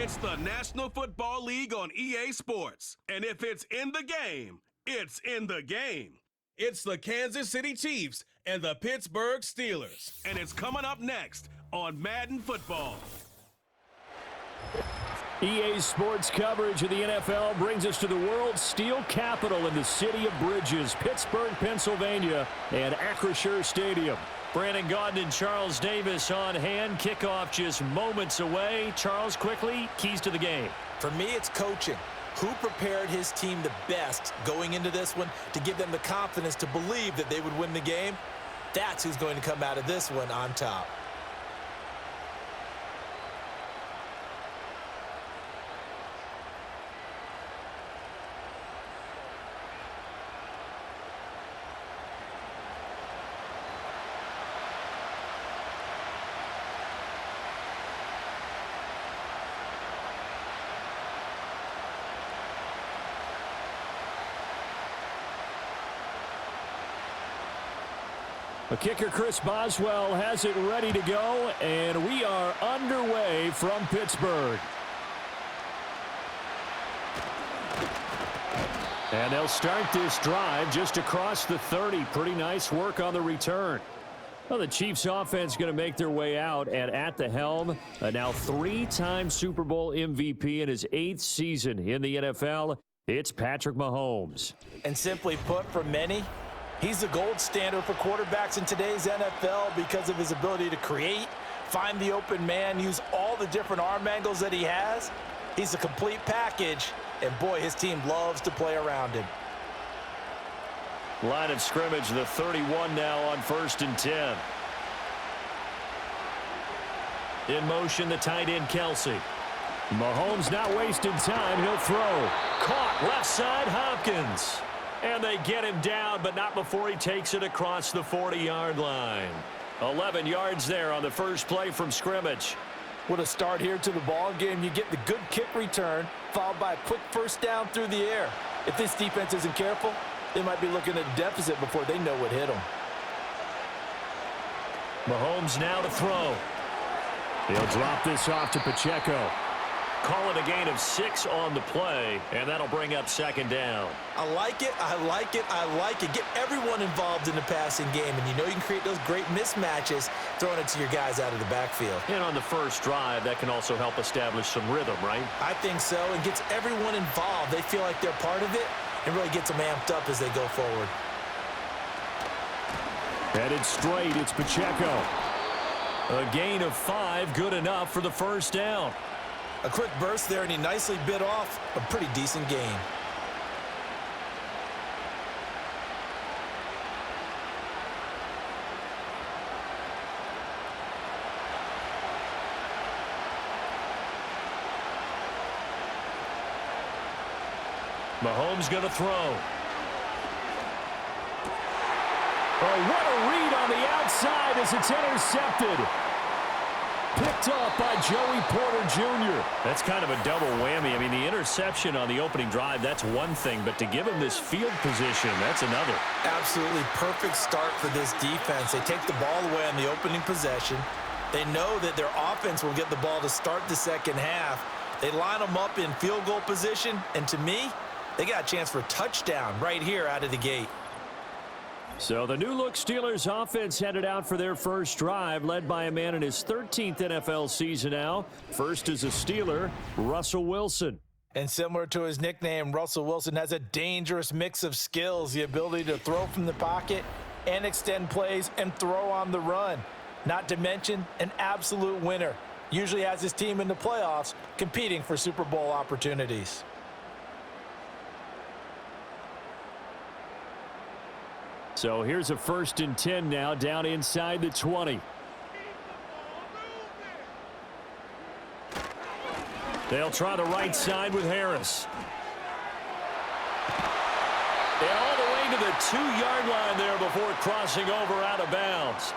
It's the National Football League on EA Sports. And if it's in the game, it's in the game. It's the Kansas City Chiefs and the Pittsburgh Steelers. And it's coming up next on Madden Football. EA Sports coverage of the NFL brings us to the world's steel capital in the city of bridges, Pittsburgh, Pennsylvania, and Acrisure Stadium. Brandon Gaudin and Charles Davis on hand. Kickoff just moments away. Charles, quickly, keys to the game. For me, it's coaching. Who prepared his team the best going into this one to give them the confidence to believe that they would win the game? That's who's going to come out of this one on top. The kicker, Chris Boswell, has it ready to go, and we are underway from Pittsburgh. And they'll start this drive just across the 30. Pretty nice work on the return. Well, the Chiefs offense going to make their way out, and at the helm, a now three-time Super Bowl MVP in his 8th season in the NFL, it's Patrick Mahomes. And simply put, for many, he's the gold standard for quarterbacks in today's NFL because of his ability to create, find the open man, use all the different arm angles that he has. He's a complete package, and boy, his team loves to play around him. Line of scrimmage, the 31 now on 1st and 10. In motion, the tight end, Kelsey. Mahomes not wasting time. He'll throw. Caught left side, Hopkins. And they get him down, but not before he takes it across the 40-yard line. 11 yards there on the first play from scrimmage. What a start here to the ball game. You get the good kick return, followed by a quick first down through the air. If this defense isn't careful, they might be looking at a deficit before they know what hit them. Mahomes now to throw. He'll drop this off to Pacheco. Call it a gain of 6 on the play, and that'll bring up 2nd down. I like it, I like it, I like it. Get everyone involved in the passing game, and you know you can create those great mismatches throwing it to your guys out of the backfield. And on the first drive, that can also help establish some rhythm, right? I think so, and gets everyone involved. They feel like they're part of it, and really gets them amped up as they go forward. Headed straight, it's Pacheco. A gain of 5, good enough for the first down. A quick burst there, and he nicely bit off a pretty decent gain. Mahomes going to throw. Oh, what a read on the outside as it's intercepted. Picked off by Joey Porter Jr. That's kind of a double whammy. I mean, the interception on the opening drive, that's one thing, but to give him this field position, that's another. Absolutely perfect start for this defense. They take the ball away on the opening possession. They know that their offense will get the ball to start the second half. They line them up in field goal position, and to me, they got a chance for a touchdown right here out of the gate. So the new-look Steelers offense headed out for their first drive, led by a man in his 13th NFL season now. First is a Steeler, Russell Wilson. And similar to his nickname, Russell Wilson has a dangerous mix of skills, the ability to throw from the pocket and extend plays and throw on the run. Not to mention an absolute winner. Usually has his team in the playoffs competing for Super Bowl opportunities. So here's a 1st and 10 now, down inside the 20. They'll try the right side with Harris. And all the way to the 2-yard line there before crossing over out of bounds.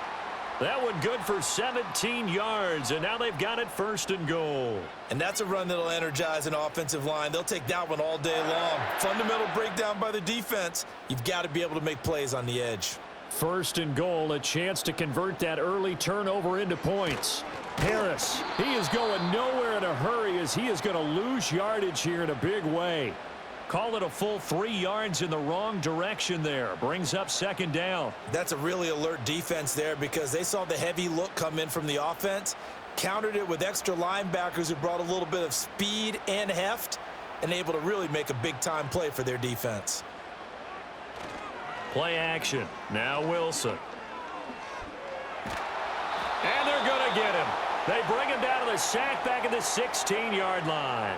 That one good for 17 yards, and now they've got it 1st and goal. And that's a run that'll energize an offensive line. They'll take that one all day long. Fundamental breakdown by the defense. You've got to be able to make plays on the edge. First and goal, a chance to convert that early turnover into points. Harris, he is going nowhere in a hurry as he is going to lose yardage here in a big way. Call it a full 3 yards in the wrong direction there. Brings up second down. That's a really alert defense there because they saw the heavy look come in from the offense, countered it with extra linebackers who brought a little bit of speed and heft, and able to really make a big-time play for their defense. Play action. Now Wilson. And they're going to get him. They bring him down to the sack back at the 16-yard line.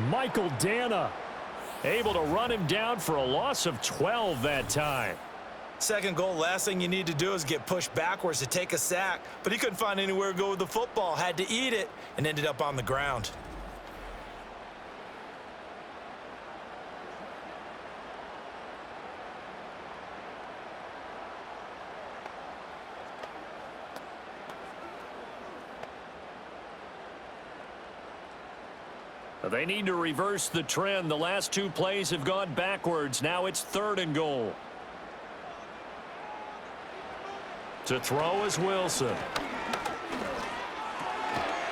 Michael Dana able to run him down for a loss of 12 that time. Second goal, last thing you need to do is get pushed backwards to take a sack, but he couldn't find anywhere to go with the football, had to eat it, and ended up on the ground. They need to reverse the trend. The last 2 plays have gone backwards. Now it's 3rd and goal. To throw is Wilson.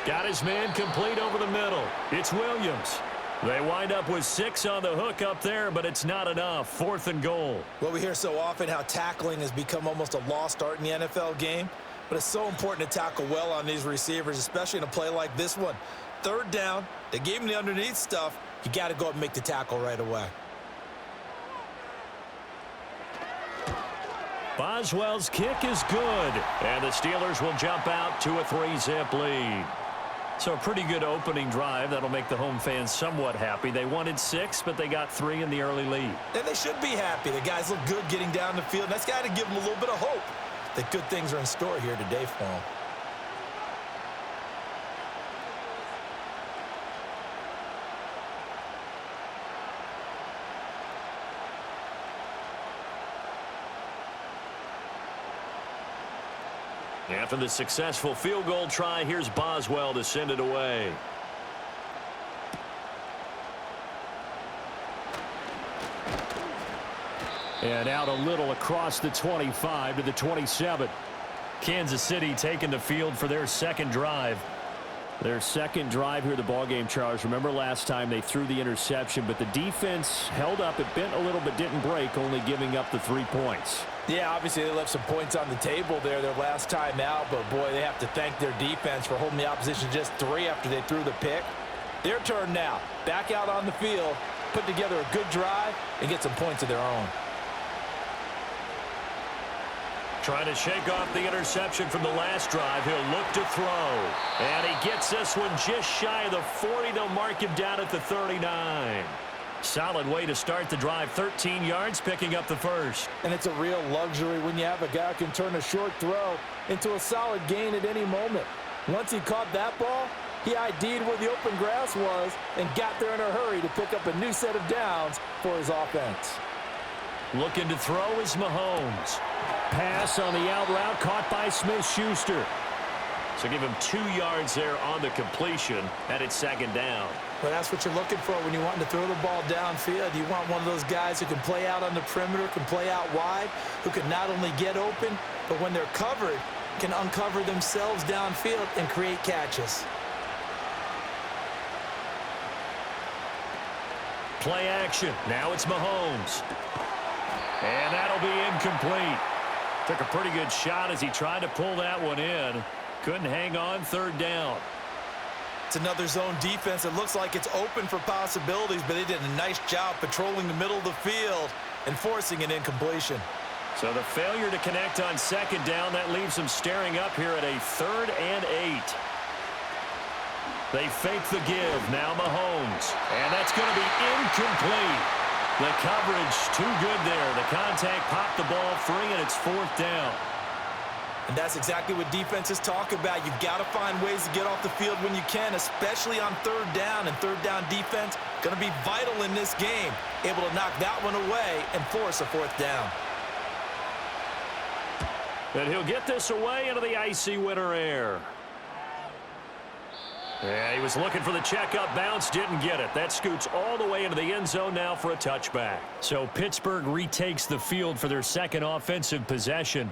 Got his man complete over the middle. It's Williams. They wind up with 6 on the hook up there, but it's not enough. 4th and goal. Well, we hear so often how tackling has become almost a lost art in the NFL game, but it's so important to tackle well on these receivers, especially in a play like this one. 3rd down, they gave him the underneath stuff. You got to go up and make the tackle right away. Boswell's kick is good, and the Steelers will jump out to a 3-zip lead. So a pretty good opening drive. That'll make the home fans somewhat happy. They wanted 6, but they got 3 in the early lead. And they should be happy. The guys look good getting down the field. That's got to give them a little bit of hope that good things are in store here today for them. After the successful field goal try, here's Boswell to send it away. And out a little across the 25 to the 27. Kansas City taking the field for their second drive. Their second drive here, the ballgame, Charles. Remember last time they threw the interception, but the defense held up. It bent a little but didn't break, only giving up the 3 points. Yeah, obviously they left some points on the table there their last time out, but boy, they have to thank their defense for holding the opposition just 3 after they threw the pick. Their turn now. Back out on the field, put together a good drive, and get some points of their own. Trying to shake off the interception from the last drive. He'll look to throw. And he gets this one just shy of the 40. They'll mark him down at the 39. Solid way to start the drive. 13 yards, picking up the first. And it's a real luxury when you have a guy who can turn a short throw into a solid gain at any moment. Once he caught that ball, he ID'd where the open grass was and got there in a hurry to pick up a new set of downs for his offense. Looking to throw is Mahomes. Pass on the out route, caught by Smith-Schuster. So give him 2 yards there on the completion, and it's second down. Well, that's what you're looking for when you want to throw the ball downfield. You want one of those guys who can play out on the perimeter, can play out wide, who can not only get open, but when they're covered, can uncover themselves downfield and create catches. Play action. Now it's Mahomes. And that'll be incomplete. Took a pretty good shot as he tried to pull that one in. Couldn't hang on. 3rd down. It's another zone defense. It looks like it's open for possibilities, but they did a nice job patrolling the middle of the field and forcing an incompletion. So the failure to connect on second down, that leaves them staring up here at a 3rd and 8. They fake the give. Now Mahomes. And that's going to be incomplete. The coverage too good there. The contact popped the ball free, and it's 4th down. And that's exactly what defenses talk about. You've got to find ways to get off the field when you can, especially on 3rd down. And 3rd down defense going to be vital in this game. Able to knock that one away and force a 4th down. And he'll get this away into the icy winter air. Yeah, he was looking for the checkup bounce, didn't get it. That scoots all the way into the end zone now for a touchback. So Pittsburgh retakes the field for their second offensive possession.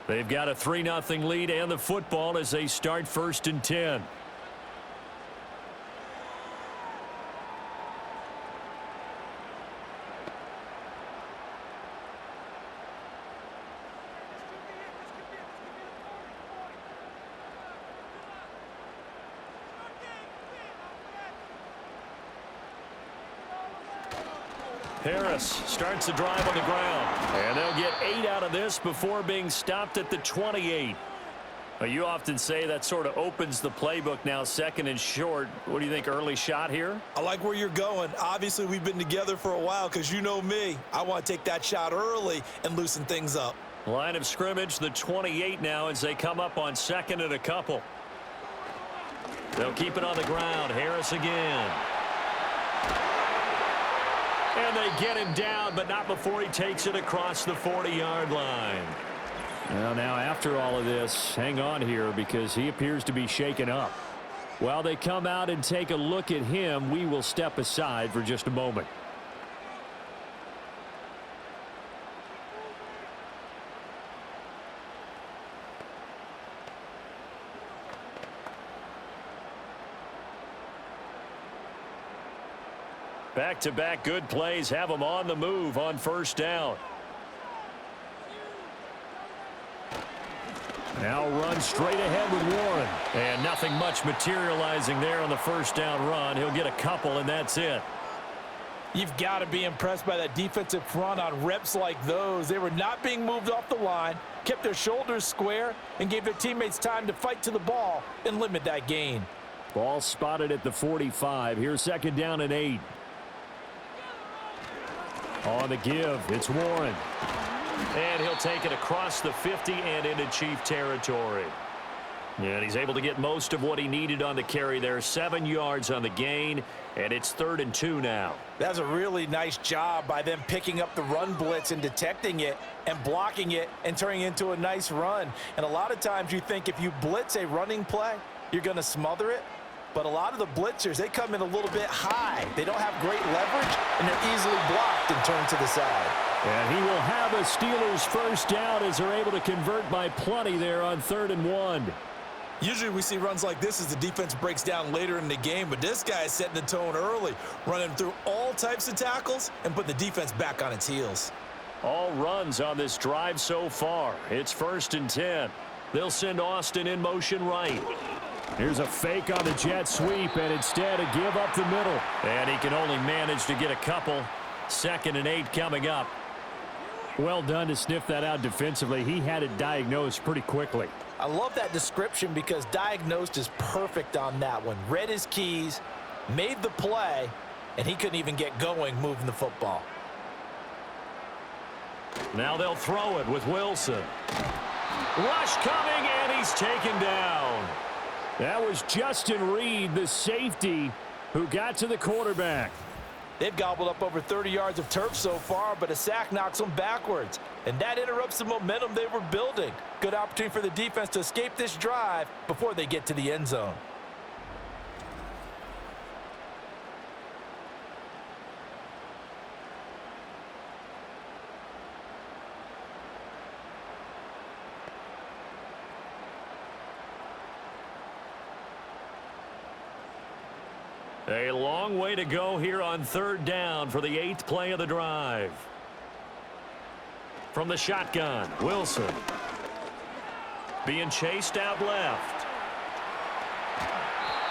They've got a 3-0 lead and the football as they start 1st and 10. Harris starts the drive on the ground. And they'll get 8 out of this before being stopped at the 28. You often say that sort of opens the playbook now, 2nd and short. What do you think, early shot here? I like where you're going. Obviously, we've been together for a while because you know me. I want to take that shot early and loosen things up. Line of scrimmage, the 28 now as they come up on 2nd and a couple. They'll keep it on the ground. Harris again. And they get him down, but not before he takes it across the 40-yard line. Well, now after all of this, hang on here because he appears to be shaken up. While they come out and take a look at him, we will step aside for just a moment. Back-to-back good plays have them on the move on 1st down. Now run straight ahead with Warren. And nothing much materializing there on the 1st down run. He'll get a couple, and that's it. You've got to be impressed by that defensive front on reps like those. They were not being moved off the line, kept their shoulders square, and gave their teammates time to fight to the ball and limit that gain. Ball spotted at the 45. Here's 2nd down and 8. On the give, it's Warren. And he'll take it across the 50 and into Chief territory. And he's able to get most of what he needed on the carry there. 7 yards on the gain, and it's 3rd and 2 now. That's a really nice job by them picking up the run blitz and detecting it and blocking it and turning it into a nice run. And a lot of times you think if you blitz a running play, you're going to smother it. But a lot of the blitzers, they come in a little bit high. They don't have great leverage, and they're easily blocked and turned to the side. And he will have a Steelers 1st down as they're able to convert by plenty there on 3rd and 1. Usually we see runs like this as the defense breaks down later in the game, but this guy is setting the tone early, running through all types of tackles and putting the defense back on its heels. All runs on this drive so far. It's 1st and 10. They'll send Austin in motion right. Here's a fake on the jet sweep, and instead a give up the middle. And he can only manage to get a couple. 2nd and 8 coming up. Well done to sniff that out defensively. He had it diagnosed pretty quickly. I love that description because diagnosed is perfect on that one. Read his keys, made the play, and he couldn't even get going moving the football. Now they'll throw it with Wilson. Rush coming, and he's taken down. That was Justin Reed, the safety, who got to the quarterback. They've gobbled up over 30 yards of turf so far, but a sack knocks them backwards. And that interrupts the momentum they were building. Good opportunity for the defense to escape this drive before they get to the end zone. A long way to go here on 3rd down for the 8th play of the drive. From the shotgun, Wilson. Being chased out left.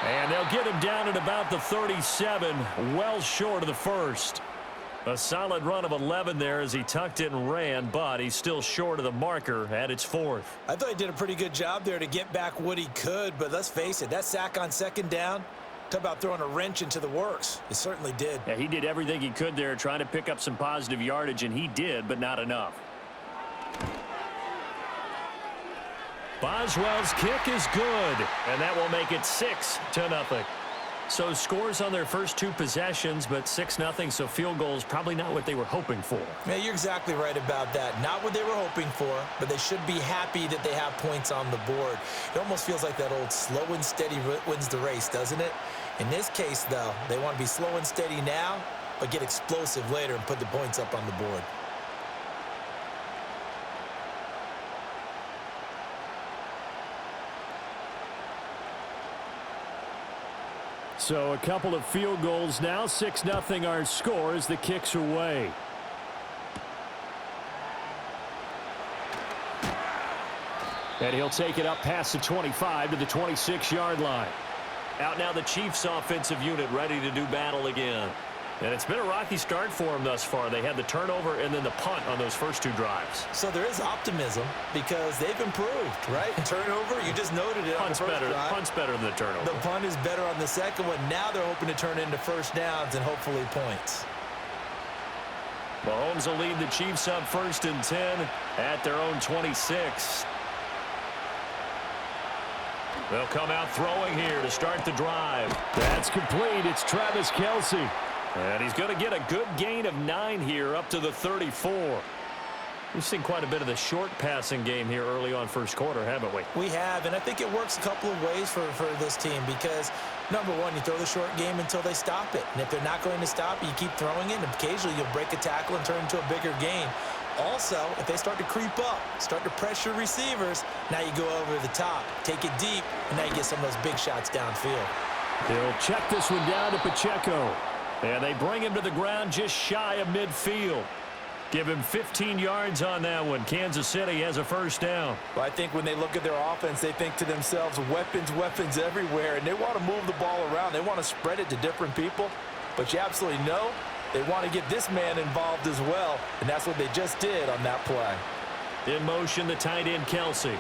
And they'll get him down at about the 37, well short of the 1st. A solid run of 11 there as he tucked it and ran, but he's still short of the marker at its 4th. I thought he did a pretty good job there to get back what he could, but let's face it, that sack on 2nd down, talk about throwing a wrench into the works. It certainly did. Yeah, he did everything he could there trying to pick up some positive yardage, and he did, but not enough. Boswell's kick is good, and that will make it 6-0. So scores on their first 2 possessions, but 6-0, so field goals probably not what they were hoping for. Yeah, you're exactly right about that. Not what they were hoping for, but they should be happy that they have points on the board. It almost feels like that old slow and steady wins the race, doesn't it? In this case, though, they want to be slow and steady now, but get explosive later and put the points up on the board. So a couple of field goals now. 6-0 our score as the kick's away. And he'll take it up past the 25 to the 26-yard line. Out now the Chiefs offensive unit ready to do battle again. And it's been a rocky start for them thus far. They had the turnover and then the punt on those first 2 drives. So there is optimism because they've improved, right? Turnover, you just noted it. Punt's better than the turnover. The punt is better on the second one. Now they're hoping to turn it into first downs and hopefully points. Mahomes will lead the Chiefs up 1st and 10 at their own 26. They'll come out throwing here to start the drive. That's complete. It's Travis Kelce. And he's going to get a good gain of 9 here up to the 34. We've seen quite a bit of the short passing game here early on first quarter, haven't we? We have, and I think it works a couple of ways for this team because, number one, you throw the short game until they stop it. And if they're not going to stop it, you keep throwing it, and occasionally you'll break a tackle and turn it into a bigger gain. Also, if they start to creep up, start to pressure receivers, now you go over the top, take it deep, and now you get some of those big shots downfield. They'll check this one down to Pacheco. And they bring him to the ground just shy of midfield. Give him 15 yards on that one. Kansas City has a first down. Well, I think when they look at their offense, they think to themselves, weapons, weapons everywhere, and they want to move the ball around. They want to spread it to different people, but you absolutely know they want to get this man involved as well, and that's what they just did on that play. In motion, the tight end, Kelce.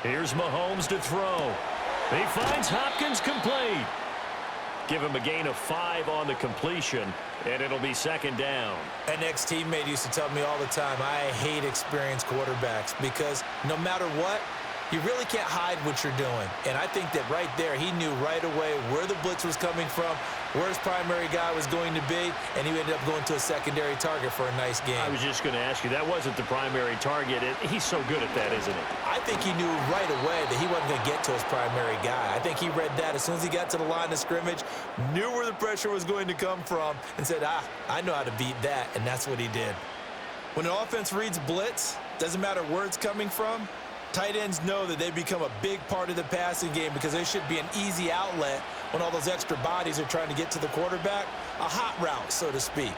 Here's Mahomes to throw. He finds Hopkins complete. Give him a gain of 5 on the completion, and it'll be 2nd down. An ex-teammate used to tell me all the time, I hate experienced quarterbacks because no matter what, you really can't hide what you're doing. And I think that right there, he knew right away where the blitz was coming from, where his primary guy was going to be, and he ended up going to a secondary target for a nice game. I was just going to ask you, that wasn't the primary target. He's so good at that, isn't he? I think he knew right away that he wasn't going to get to his primary guy. I think he read that as soon as he got to the line of scrimmage, knew where the pressure was going to come from, and said, I know how to beat that, and that's what he did. When an offense reads blitz, doesn't matter where it's coming from, tight ends know that they become a big part of the passing game because they should be an easy outlet when all those extra bodies are trying to get to the quarterback. A hot route, so to speak.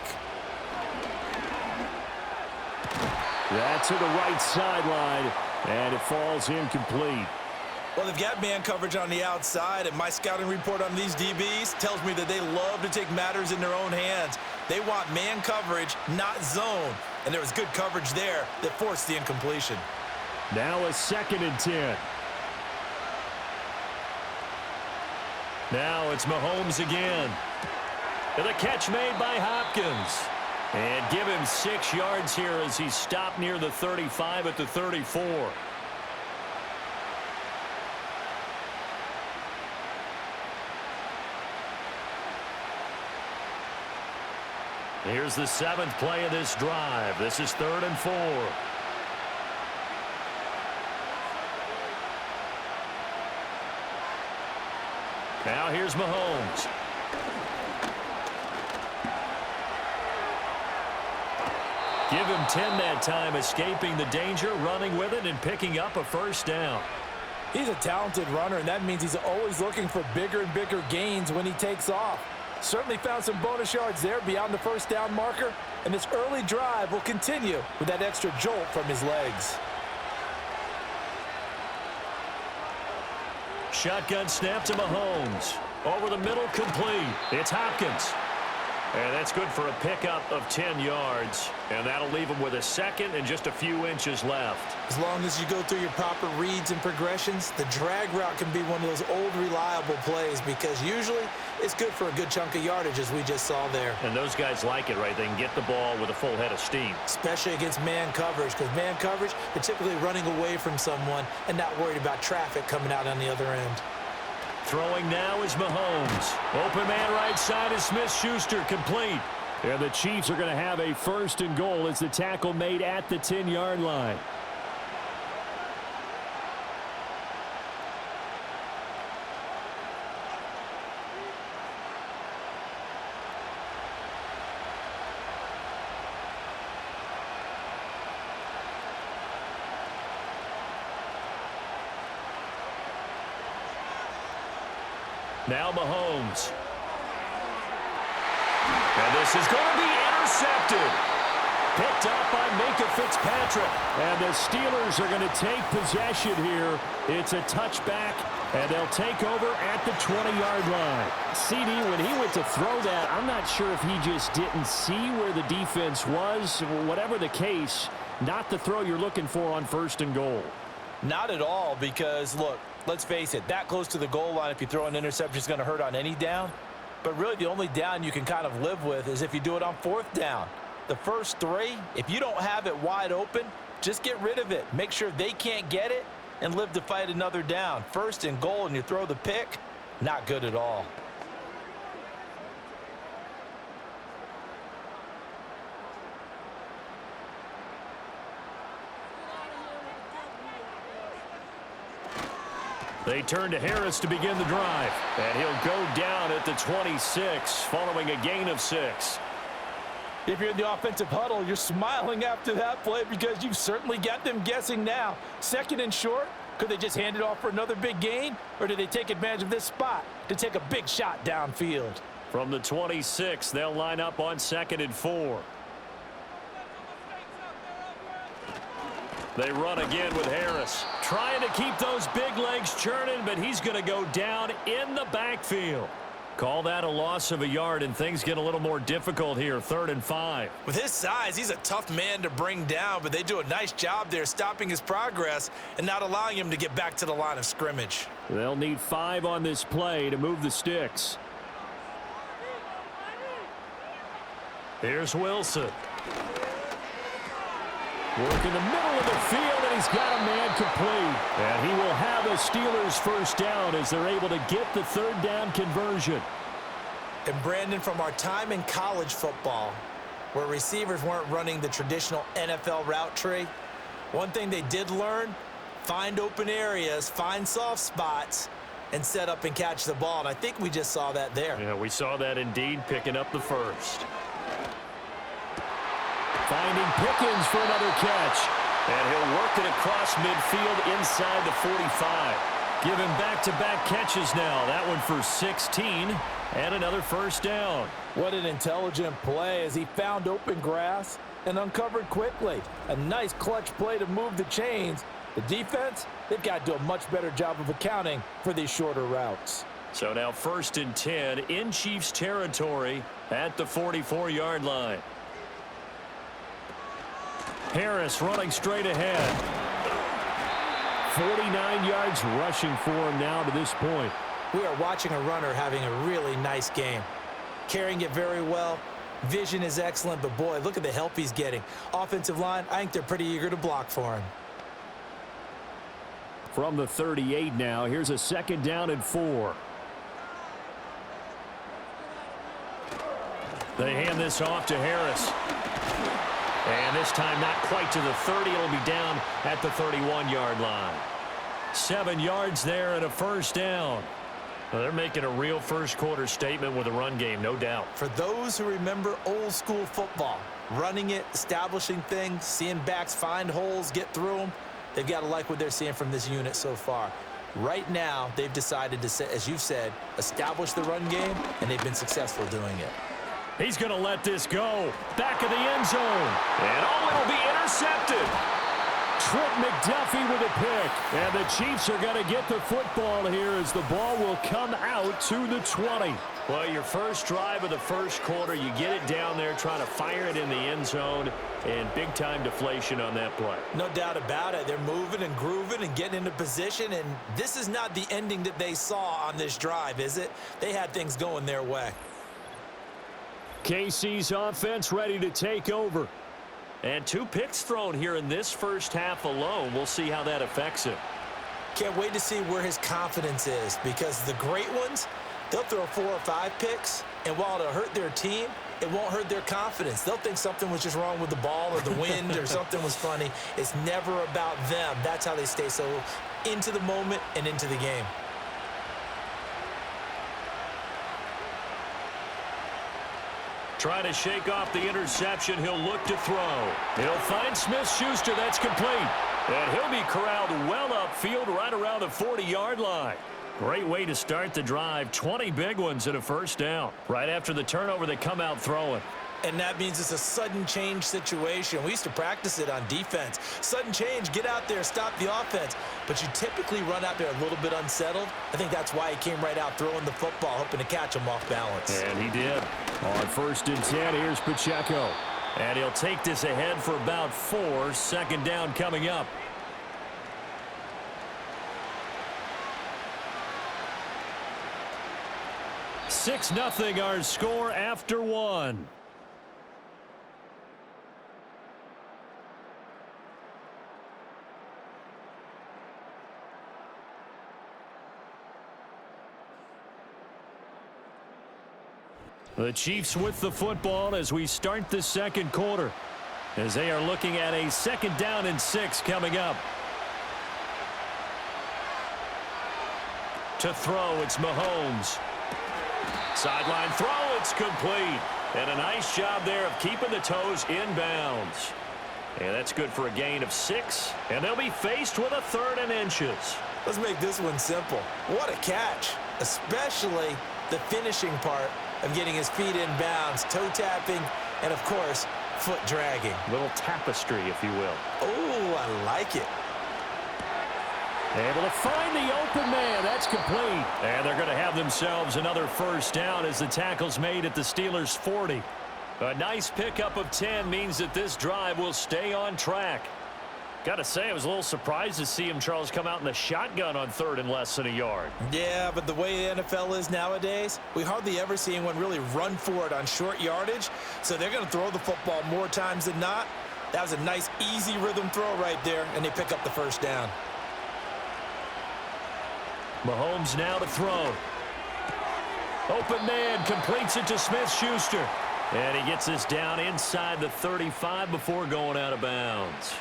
That's to the right sideline, and it falls incomplete. Well, they've got man coverage on the outside, and my scouting report on these DBs tells me that they love to take matters in their own hands. They want man coverage, not zone, and there was good coverage there that forced the incompletion. Now a 2nd and 10. Now it's Mahomes again. And the catch made by Hopkins. And give him 6 yards here as he stopped near the 35 at the 34. Here's the 7th play of this drive. This is 3rd and 4. Now here's Mahomes. Give him 10 that time, escaping the danger, running with it, and picking up a first down. He's a talented runner, and that means he's always looking for bigger and bigger gains when he takes off. Certainly found some bonus yards there beyond the first down marker, and this early drive will continue with that extra jolt from his legs. Shotgun snap to Mahomes. Over the middle, complete. It's Hopkins. And that's good for a pickup of 10 yards. And that'll leave him with a 2nd and just a few inches left. As long as you go through your proper reads and progressions, the drag route can be one of those old reliable plays because usually it's good for a good chunk of yardage as we just saw there. And those guys like it, right? They can get the ball with a full head of steam. Especially against man coverage because man coverage, they're typically running away from someone and not worried about traffic coming out on the other end. Throwing now is Mahomes. Open man right side is Smith-Schuster, complete. And the Chiefs are going to have a 1st and goal as the tackle made at the 10-yard line. Now Mahomes. And this is going to be intercepted. Picked up by Fitzpatrick. And the Steelers are going to take possession here. It's a touchback, and they'll take over at the 20-yard line. CD, when he went to throw that, I'm not sure if he just didn't see where the defense was. Whatever the case, not the throw you're looking for on 1st and goal. Not at all, because, look, let's face it, that close to the goal line, if you throw an interception, is going to hurt on any down. But really, the only down you can kind of live with is if you do it on 4th down. The first 3, if you don't have it wide open, just get rid of it. Make sure they can't get it and live to fight another down. 1st and goal, and you throw the pick, not good at all. They turn to Harris to begin the drive. And he'll go down at the 26 following a gain of 6. If you're in the offensive huddle, you're smiling after that play because you've certainly got them guessing now. 2nd and short, could they just hand it off for another big gain? Or do they take advantage of this spot to take a big shot downfield? From the 26, they'll line up on 2nd and 4. They run again with Harris. Trying to keep those big legs churning, but he's going to go down in the backfield. Call that a loss of a yard, and things get a little more difficult here, 3rd and 5. With his size, he's a tough man to bring down, but they do a nice job there stopping his progress and not allowing him to get back to the line of scrimmage. They'll need 5 on this play to move the sticks. Here's Wilson. Work in the middle of the field, and he's got a man complete. And he will have a Steelers 1st down as they're able to get the 3rd down conversion. And Brandon, from our time in college football, where receivers weren't running the traditional NFL route tree, one thing they did learn, find open areas, find soft spots, and set up and catch the ball. And I think we just saw that there. Yeah, we saw that indeed, picking up the 1st. Finding Pickens for another catch. And he'll work it across midfield inside the 45. Give him back-to-back catches now. That one for 16 and another 1st down. What an intelligent play as he found open grass and uncovered quickly. A nice clutch play to move the chains. The defense, they've got to do a much better job of accounting for these shorter routes. So now 1st and 10 in Chiefs territory at the 44-yard line. Harris running straight ahead. 49 yards rushing for him now to this point. We are watching a runner having a really nice game. Carrying it very well. Vision is excellent, but boy, look at the help he's getting. Offensive line, I think they're pretty eager to block for him. From the 38 now, here's a 2nd down and 4. They hand this off to Harris. And this time not quite to the 30. It'll be down at the 31-yard line. 7 yards there and a 1st down. Well, they're making a real first-quarter statement with a run game, no doubt. For those who remember old-school football, running it, establishing things, seeing backs find holes, get through them, they've got to like what they're seeing from this unit so far. Right now, they've decided to, as you've said, establish the run game, and they've been successful doing it. He's going to let this go. Back of the end zone. And it'll be intercepted. Trent McDuffie with a pick. And the Chiefs are going to get the football here as the ball will come out to the 20. Well, your first drive of the first quarter, you get it down there, trying to fire it in the end zone, and big-time deflation on that play. No doubt about it. They're moving and grooving and getting into position, and this is not the ending that they saw on this drive, is it? They had things going their way. KC's offense ready to take over. And 2 picks thrown here in this first half alone. We'll see how that affects it. Can't wait to see where his confidence is, because the great ones, they'll throw 4 or 5 picks, and while it'll hurt their team, it won't hurt their confidence. They'll think something was just wrong with the ball or the wind or something was funny. It's never about them. That's how they stay so into the moment and into the game. Trying to shake off the interception. He'll look to throw. He'll find Smith-Schuster. That's complete. And he'll be corralled well upfield right around the 40-yard line. Great way to start the drive. 20 big ones and a first down. Right after the turnover, they come out throwing. And that means it's a sudden change situation. We used to practice it on defense. Sudden change, get out there, stop the offense. But you typically run out there a little bit unsettled. I think that's why he came right out throwing the football, hoping to catch him off balance. And he did. On 1st and 10, here's Pacheco. And he'll take this ahead for about 4. Second down coming up. Six 0 our score after 1. The Chiefs with the football as we start the second quarter, as they are looking at a 2nd down and 6 coming up. To throw, it's Mahomes. Sideline throw, it's complete. And a nice job there of keeping the toes inbounds. And that's good for a gain of 6. And they'll be faced with a 3rd and inches. Let's make this one simple. What a catch, especially the finishing part of getting his feet in bounds, toe tapping, and of course, foot dragging. Little tapestry, if you will. Oh, I like it. Able to find the open man. That's complete. And they're going to have themselves another first down as the tackle's made at the Steelers' 40. A nice pickup of 10 means that this drive will stay on track. Got to say, I was a little surprised to see him, Charles, come out in the shotgun on 3rd and less than a yard. Yeah, but the way the NFL is nowadays, we hardly ever see anyone really run for it on short yardage. So they're going to throw the football more times than not. That was a nice, easy rhythm throw right there, and they pick up the first down. Mahomes now to throw. Open man completes it to Smith-Schuster. And he gets this down inside the 35 before going out of bounds.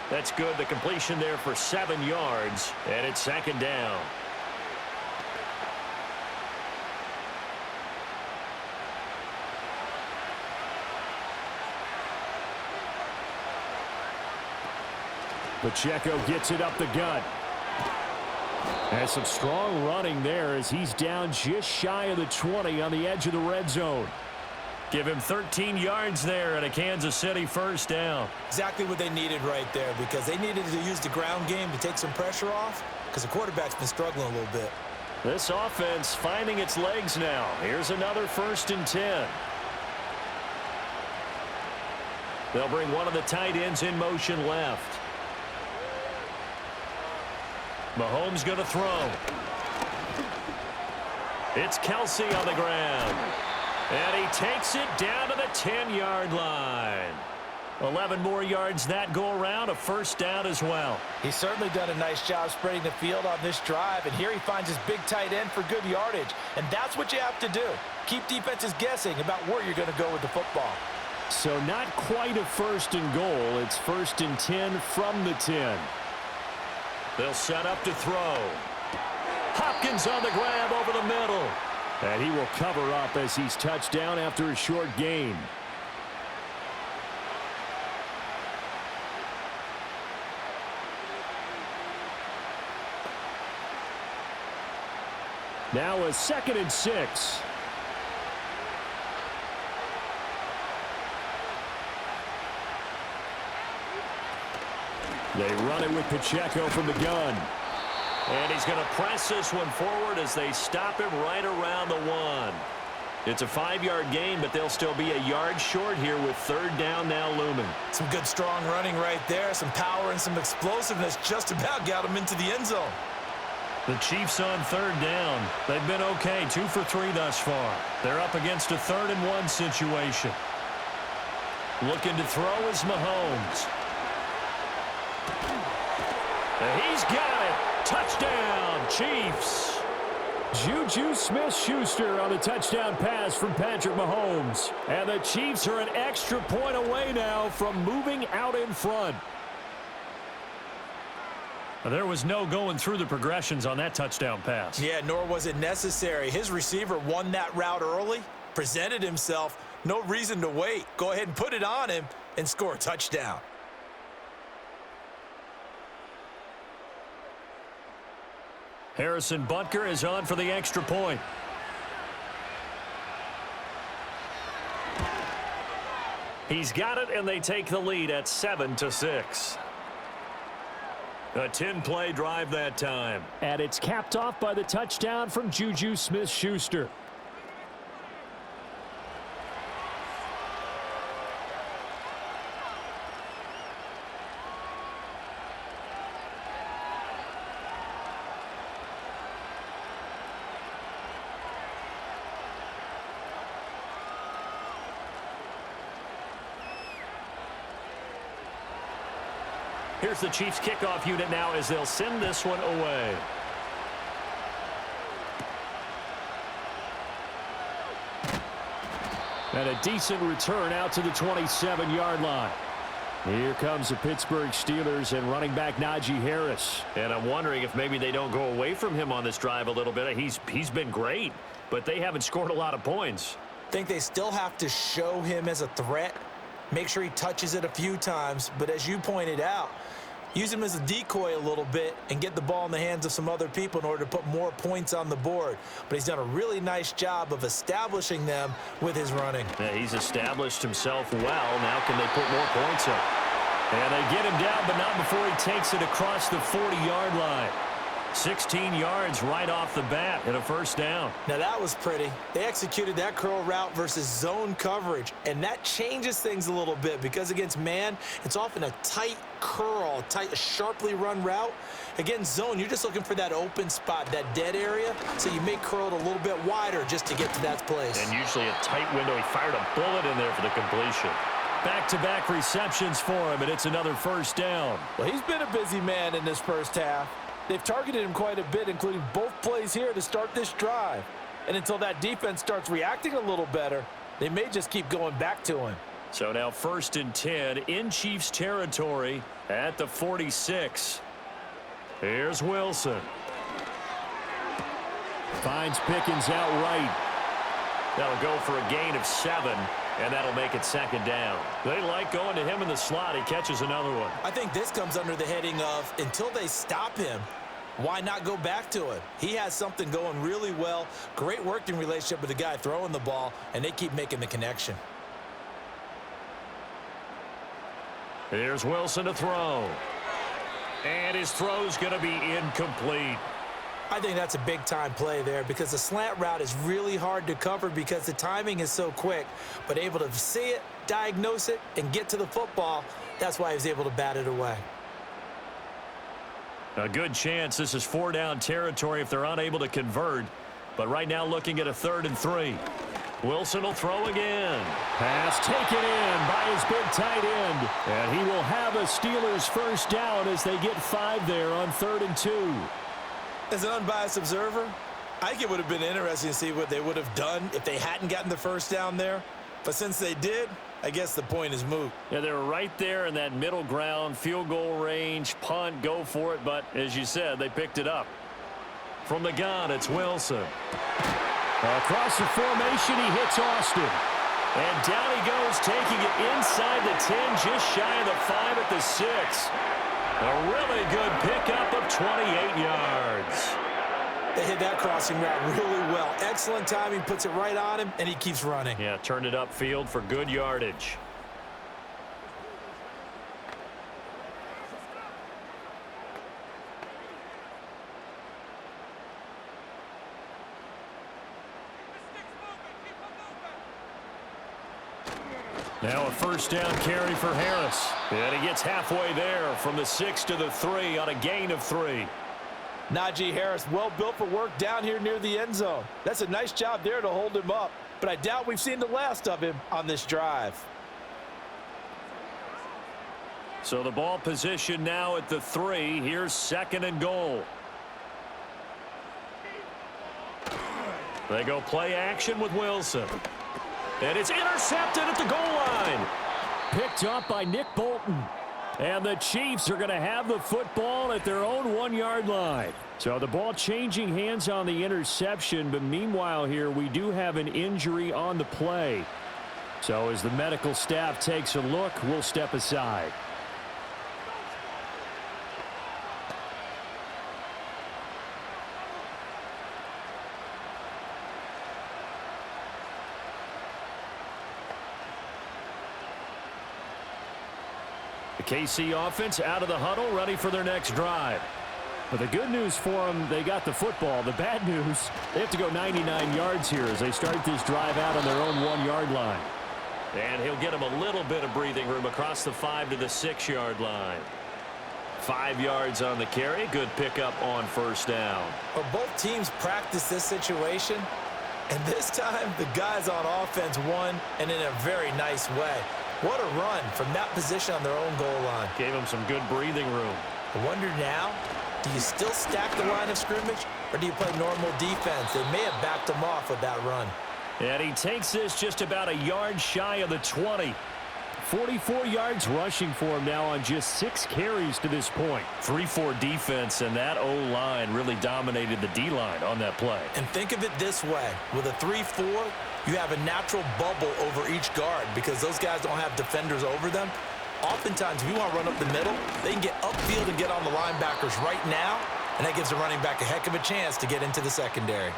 That's good. The completion there for 7 yards. And it's 2nd down. Pacheco gets it up the gut. Has some strong running there as he's down just shy of the 20 on the edge of the red zone. Give him 13 yards there and a Kansas City first down. Exactly what they needed right there, because they needed to use the ground game to take some pressure off, because the quarterback's been struggling a little bit. This offense finding its legs now. Here's another 1st and 10. They'll bring one of the tight ends in motion left. Mahomes going to throw. It's Kelsey on the ground. And he takes it down to the 10-yard line. 11 more yards that go around, a first down as well. He's certainly done a nice job spreading the field on this drive, and here he finds his big tight end for good yardage. And that's what you have to do. Keep defenses guessing about where you're going to go with the football. So not quite a 1st and goal. It's 1st and 10 from the 10. They'll set up to throw. Hopkins on the grab over the middle. And he will cover up as he's touched down after a short gain. Now a 2nd and 6. They run it with Pacheco from the gun. And he's going to press this one forward as they stop him right around the 1. It's a 5-yard gain, but they'll still be a yard short here with 3rd down now looming. Some good strong running right there. Some power and some explosiveness just about got him into the end zone. The Chiefs on 3rd down. They've been okay, 2 for 3 thus far. They're up against a 3rd and 1 situation. Looking to throw is Mahomes. And he's got it. Touchdown, Chiefs. Juju Smith-Schuster on the touchdown pass from Patrick Mahomes. And the Chiefs are an extra point away now from moving out in front. There was no going through the progressions on that touchdown pass. Yeah, nor was it necessary. His receiver won that route early, presented himself. No reason to wait. Go ahead and put it on him and score a touchdown. Harrison Butker is on for the extra point. He's got it, and they take the lead at 7-6. A 10-play drive that time. And it's capped off by the touchdown from Juju Smith-Schuster. Here's the Chiefs kickoff unit now as they'll send this one away. And a decent return out to the 27-yard line. Here comes the Pittsburgh Steelers and running back Najee Harris. And I'm wondering if maybe they don't go away from him on this drive a little bit. He's been great, but they haven't scored a lot of points. I think they still have to show him as a threat. Make sure he touches it a few times, but as you pointed out, use him as a decoy a little bit and get the ball in the hands of some other people in order to put more points on the board. But he's done a really nice job of establishing them with his running. Yeah, he's established himself well. Now can they put more points up? And they get him down, but not before he takes it across the 40-yard line. 16 yards right off the bat and a first down. Now that was pretty. They executed that curl route versus zone coverage, and that changes things a little bit because against man, it's often a tight curl, tight, sharply run route. Against zone, you're just looking for that open spot, that dead area, so you may curl it a little bit wider just to get to that place. And usually a tight window. He fired a bullet in there for the completion. Back-to-back receptions for him, and it's another first down. Well, he's been a busy man in this first half. They've targeted him quite a bit, including both plays here to start this drive. And until that defense starts reacting a little better, they may just keep going back to him. So now 1st and 10 in Chiefs territory at the 46. Here's Wilson. Finds Pickens out right. That'll go for a gain of 7, and that'll make it 2nd down. They like going to him in the slot. He catches another one. I think this comes under the heading of until they stop him, why not go back to it? He has something going really well. Great working relationship with the guy throwing the ball, and they keep making the connection. Here's Wilson to throw. And his throw's going to be incomplete. I think that's a big-time play there because the slant route is really hard to cover because the timing is so quick. But able to see it, diagnose it, and get to the football, that's why he was able to bat it away. A good chance this is 4-down territory if they're unable to convert. But right now looking at a 3rd and 3. Wilson will throw again. Pass taken in by his big tight end. And he will have a Steelers first down as they get 5 there on 3rd and 2. As an unbiased observer, I think it would have been interesting to see what they would have done if they hadn't gotten the first down there. But since they did, I guess the point is moot. Yeah, they were right there in that middle ground, field goal range, punt, go for it. But as you said, they picked it up. From the gun, it's Wilson. Across the formation, he hits Austin. And down he goes, taking it inside the 10, just shy of the 5 at the 6. A really good pickup of 28 yards. They hit that crossing route really well. Excellent timing, puts it right on him, and he keeps running. Yeah, turned it upfield for good yardage. Now a first down carry for Harris. And he gets halfway there from the 6 to the 3 on a gain of 3. Najee Harris, well built for work down here near the end zone. That's a nice job there to hold him up. But I doubt we've seen the last of him on this drive. So the ball position now at the 3. Here's 2nd and goal. They go play action with Wilson. And it's intercepted at the goal line. Picked up by Nick Bolton. And the Chiefs are going to have the football at their own 1-yard line. So the ball changing hands on the interception, but meanwhile here we do have an injury on the play. So as the medical staff takes a look, we'll step aside. The KC offense out of the huddle, ready for their next drive. But the good news for them, they got the football. The bad news, they have to go 99 yards here as they start this drive out on their own 1-yard line. And he'll get them a little bit of breathing room across the 5 to the 6-yard line. 5 yards on the carry. Good pickup on first down. Well, both teams practice this situation, and this time the guys on offense won, and in a very nice way. What a run from that position on their own goal line. Gave them some good breathing room. I wonder now, do you still stack the line of scrimmage, or do you play normal defense? They may have backed them off with that run. And he takes this just about a yard shy of the 20. 44 yards rushing for him now on just 6 carries to this point. 3-4 defense, and that O-line really dominated the D-line on that play. And think of it this way. With a 3-4, you have a natural bubble over each guard because those guys don't have defenders over them. Oftentimes, if you want to run up the middle, they can get upfield and get on the linebackers right now, and that gives the running back a heck of a chance to get into the secondary.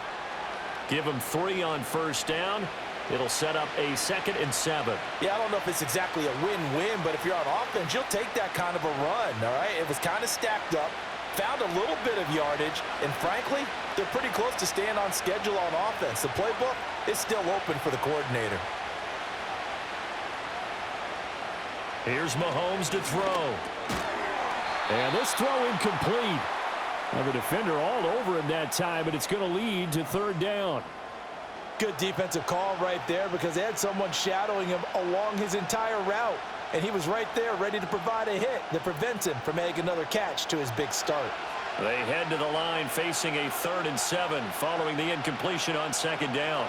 Give him 3 on first down. It'll set up a 2nd and 7. Yeah, I don't know if it's exactly a win-win, but if you're on offense, you'll take that kind of a run, all right? It was kind of stacked up, found a little bit of yardage, and frankly, they're pretty close to staying on schedule on offense. The playbook is still open for the coordinator. Here's Mahomes to throw. And this throw incomplete. Now the defender all over him that time, but it's going to lead to 3rd down. Good defensive call right there because they had someone shadowing him along his entire route. And he was right there ready to provide a hit that prevents him from making another catch to his big start. They head to the line facing a 3rd and 7 following the incompletion on 2nd down.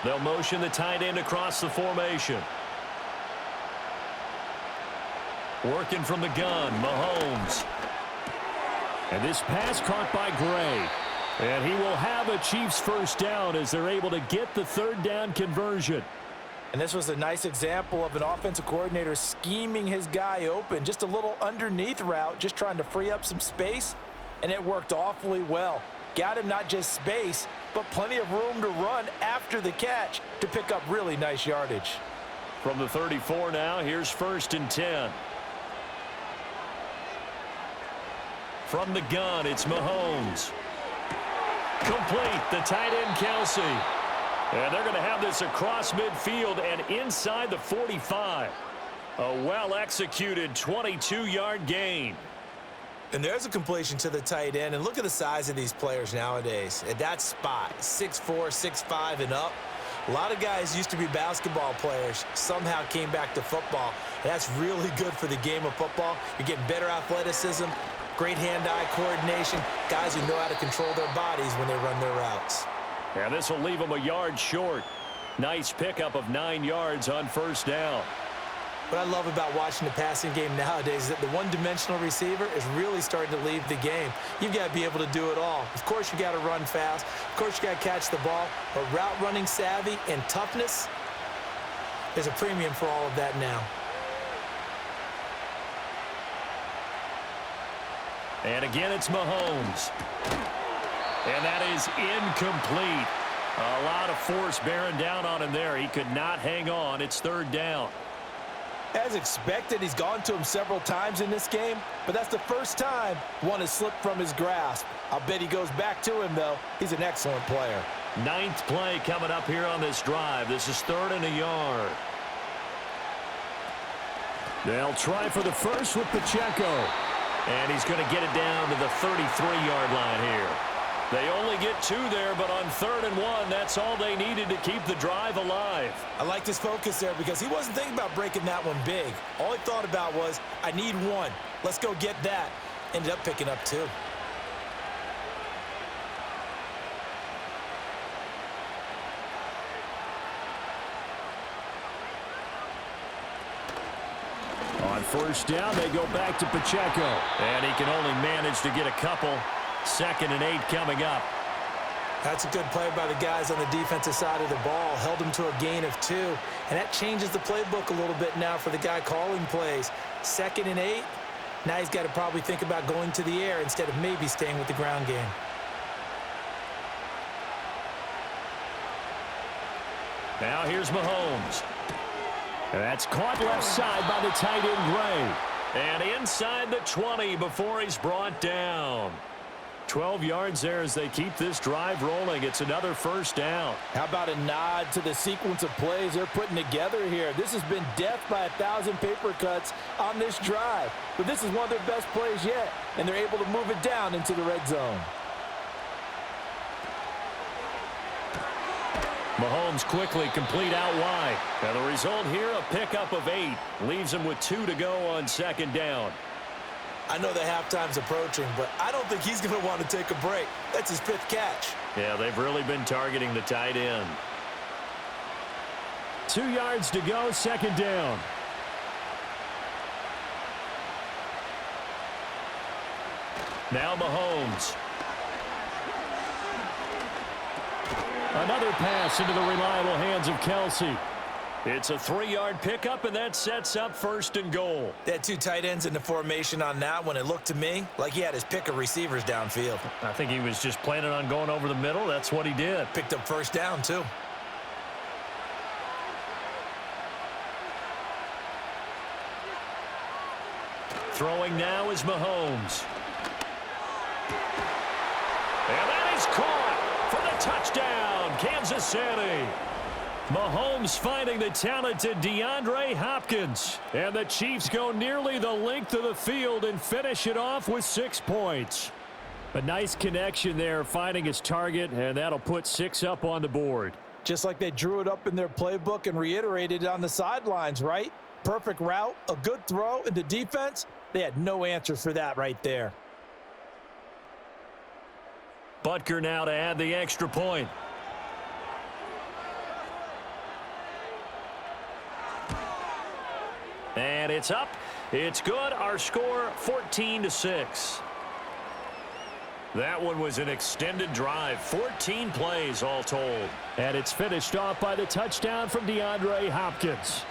They'll motion the tight end across the formation. Working from the gun, Mahomes. And this pass caught by Gray. And he will have a Chiefs first down as they're able to get the 3rd down conversion. And this was a nice example of an offensive coordinator scheming his guy open. Just a little underneath route, just trying to free up some space. And it worked awfully well. Got him not just space, but plenty of room to run after the catch to pick up really nice yardage. From the 34 now, here's 1st and 10. From the gun, it's Mahomes. Complete, the tight end, Kelsey. And they're going to have this across midfield and inside the 45. A well-executed 22-yard gain. And there's a completion to the tight end. And look at the size of these players nowadays. At that spot, 6'4", 6'5", and up. A lot of guys used to be basketball players, somehow came back to football. And that's really good for the game of football. You're getting better athleticism, great hand-eye coordination, guys who know how to control their bodies when they run their routes. And this will leave them a yard short. Nice pickup of 9 yards on first down. What I love about watching the passing game nowadays is that the one-dimensional receiver is really starting to leave the game. You've got to be able to do it all. Of course, you got to run fast. Of course, you got to catch the ball. But route running savvy and toughness, there's a premium for all of that now. And again, it's Mahomes. And that is incomplete. A lot of force bearing down on him there. He could not hang on. It's 3rd down. As expected, he's gone to him several times in this game, but that's the first time one has slipped from his grasp. I'll bet he goes back to him, though. He's an excellent player. 9th play coming up here on this drive. This is 3rd and a yard. They'll try for the first with Pacheco. And he's going to get it down to the 33-yard line here. They only get 2 there, but on 3rd and 1, that's all they needed to keep the drive alive. I liked his focus there because he wasn't thinking about breaking that one big. All he thought about was, I need 1. Let's go get that. Ended up picking up 2. first down. They go back to Pacheco. And he can only manage to get a couple. 2nd and 8 coming up. That's a good play by the guys on the defensive side of the ball. Held them to a gain of 2. And that changes the playbook a little bit now for the guy calling plays. 2nd and 8. Now he's got to probably think about going to the air instead of maybe staying with the ground game. Now here's Mahomes. That's caught left side by the tight end Gray. And inside the 20 before he's brought down. 12 yards there as they keep this drive rolling. It's another first down. How about a nod to the sequence of plays they're putting together here? This has been death by 1,000 paper cuts on this drive. But this is one of their best plays yet, and they're able to move it down into the red zone. Mahomes quickly complete out wide. Now the result here, a pickup of 8. Leaves him with 2 to go on 2nd down. I know the halftime's approaching, but I don't think he's going to want to take a break. That's his 5th catch. Yeah, they've really been targeting the tight end. 2 yards to go, 2nd down. Now Mahomes. Another pass into the reliable hands of Kelsey. It's a 3-yard pickup, and that sets up 1st and goal. They had 2 tight ends in the formation on that one. It looked to me like he had his pick of receivers downfield. I think he was just planning on going over the middle. That's what he did. Picked up 1st down, too. Throwing now is Mahomes. And that is caught for the touchdown, Kansas City. Mahomes finding the talented DeAndre Hopkins. And the Chiefs go nearly the length of the field and finish it off with 6 points. A nice connection there, finding his target, and that'll put 6 up on the board. Just like they drew it up in their playbook and reiterated it on the sidelines, right? Perfect route, a good throw, and the defense, they had no answer for that right there. Butker now to add the extra point. And it's up. It's good. Our score 14-6. That one was an extended drive. 14 plays all told. And it's finished off by the touchdown from DeAndre Hopkins.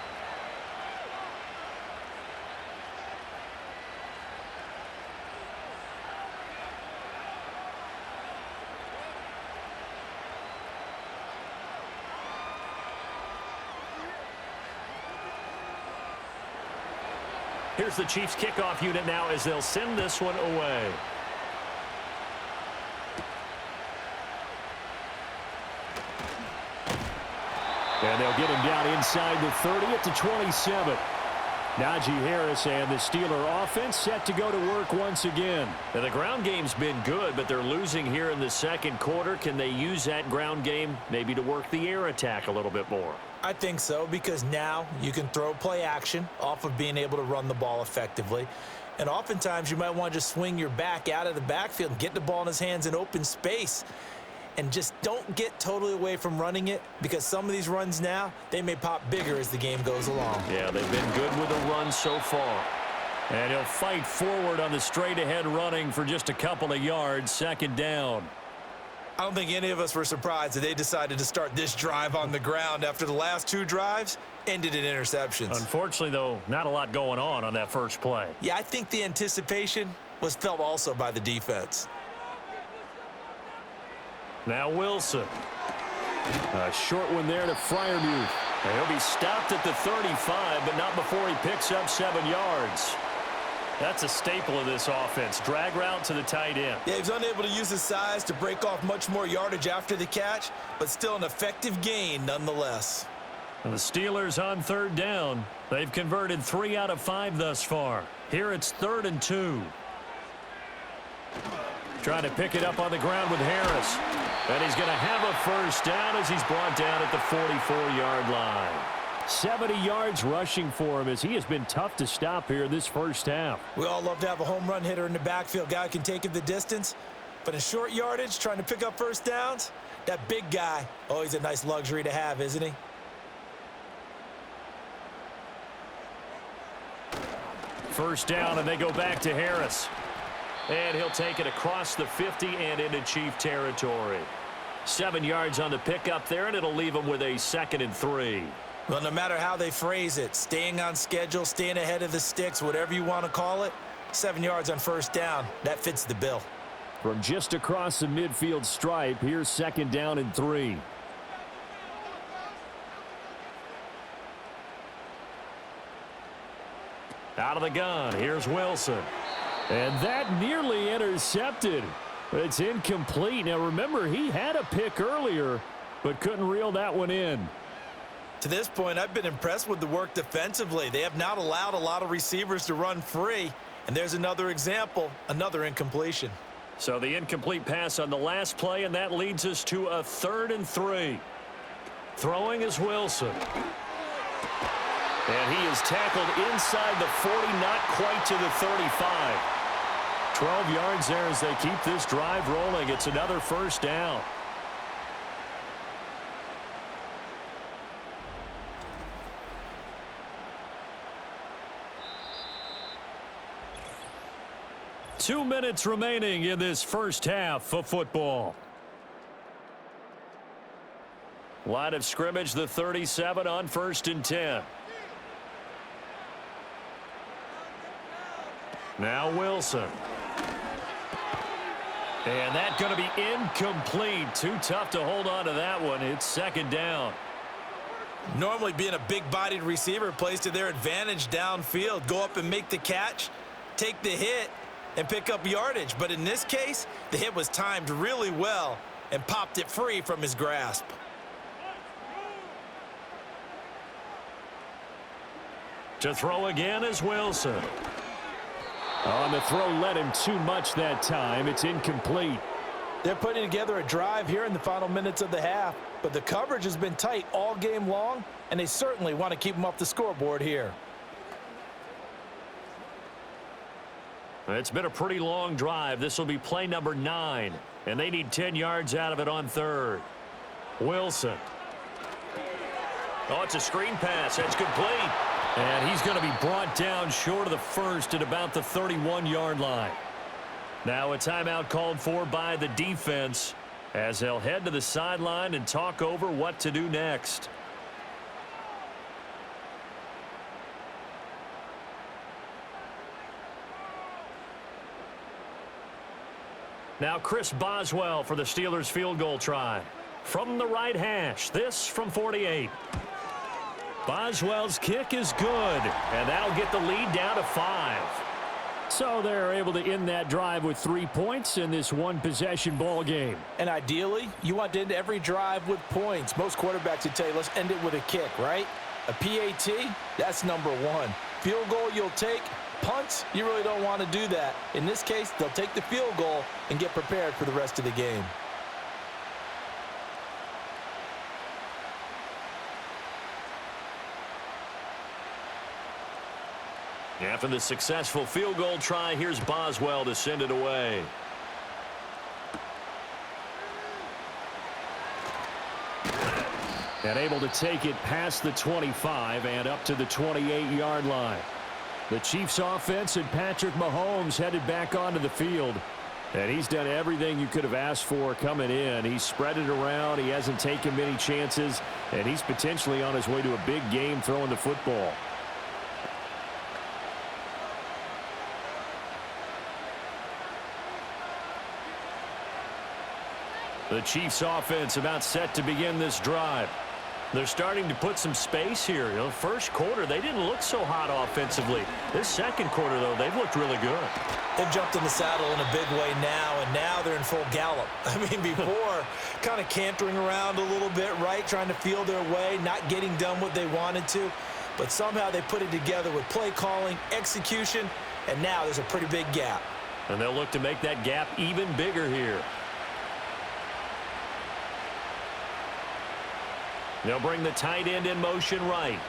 Here's the Chiefs kickoff unit now as they'll send this one away. And they'll get him down inside the 30 at the 27. Najee Harris and the Steeler offense set to go to work once again. Now, the ground game's been good, but they're losing here in the 2nd quarter. Can they use that ground game maybe to work the air attack a little bit more? I think so, because now you can throw play action off of being able to run the ball effectively. And oftentimes you might want to just swing your back out of the backfield and get the ball in his hands in open space. And just don't get totally away from running it, because some of these runs now, they may pop bigger as the game goes along. Yeah, they've been good with a run so far. And he'll fight forward on the straight-ahead running for just a couple of yards, 2nd down. I don't think any of us were surprised that they decided to start this drive on the ground after the last 2 drives ended in interceptions. Unfortunately, though, not a lot going on that first play. Yeah, I think the anticipation was felt also by the defense. Now Wilson. A short one there to Freiermuth. And he'll be stopped at the 35, but not before he picks up 7 yards. That's a staple of this offense. Drag route to the tight end. Yeah, he was unable to use his size to break off much more yardage after the catch, but still an effective gain nonetheless. And the Steelers on 3rd down. They've converted 3 out of 5 thus far. Here it's 3rd and 2. Trying to pick it up on the ground with Harris. And he's going to have a first down as he's brought down at the 44-yard line. 70 yards rushing for him as he has been tough to stop here this first half. We all love to have a home run hitter in the backfield. Guy can take it the distance. But in short yardage, trying to pick up first downs, that big guy, oh, he's a nice luxury to have, isn't he? First down, and they go back to Harris. And he'll take it across the 50 and into Chief territory. 7 yards on the pickup there, and it'll leave him with a 2nd and 3. Well, no matter how they phrase it, staying on schedule, staying ahead of the sticks, whatever you want to call it, 7 yards on first down, that fits the bill. From just across the midfield stripe, here's 2nd down and 3. Out of the gun, here's Wilson. And that nearly intercepted. It's incomplete. Now remember, he had a pick earlier, but couldn't reel that one in. To this point, I've been impressed with the work defensively. They have not allowed a lot of receivers to run free. And there's another example, another incompletion. So the incomplete pass on the last play, and that leads us to a 3rd and 3. Throwing is Wilson. And he is tackled inside the 40, not quite to the 35. 12 yards there as they keep this drive rolling. It's another first down. Two minutes remaining in this first half of football. Line of scrimmage, the 37 on 1st and 10. Now Wilson. And that's going to be incomplete. Too tough to hold on to that one. It's 2nd down. Normally being a big-bodied receiver plays to their advantage downfield. Go up and make the catch, take the hit, and pick up yardage. But in this case, the hit was timed really well and popped it free from his grasp. To throw again is Wilson. On the throw, led him too much that time. It's incomplete. They're putting together a drive here in the final minutes of the half, but the coverage has been tight all game long, and they certainly want to keep them off the scoreboard here. It's been a pretty long drive. This will be play number 9, and they need 10 yards out of it on 3rd. Wilson. Oh, it's a screen pass. That's complete. And he's going to be brought down short of the first at about the 31-yard line. Now a timeout called for by the defense as they'll head to the sideline and talk over what to do next. Now Chris Boswell for the Steelers field goal try. From the right hash, this from 48. Boswell's kick is good, and that'll get the lead down to 5. So they're able to end that drive with 3 points in this one-possession ball game. And ideally, you want to end every drive with points. Most quarterbacks would tell you, let's end it with a kick, right? A PAT, that's number 1. Field goal you'll take. Punts, you really don't want to do that. In this case, they'll take the field goal and get prepared for the rest of the game. After the successful field goal try, here's Boswell to send it away. And able to take it past the 25 and up to the 28-yard line. The Chiefs offense and Patrick Mahomes headed back onto the field. And he's done everything you could have asked for coming in. He's spread it around. He hasn't taken many chances. And he's potentially on his way to a big game throwing the football. The Chiefs offense about set to begin this drive. They're starting to put some space here. You know, first quarter, they didn't look so hot offensively. This second quarter, though, they've looked really good. They've jumped in the saddle in a big way now, and now they're in full gallop. I mean, before, kind of cantering around a little bit, right, trying to feel their way, not getting done what they wanted to. But somehow they put it together with play calling, execution, and now there's a pretty big gap. And they'll look to make that gap even bigger here. They'll bring the tight end in motion right.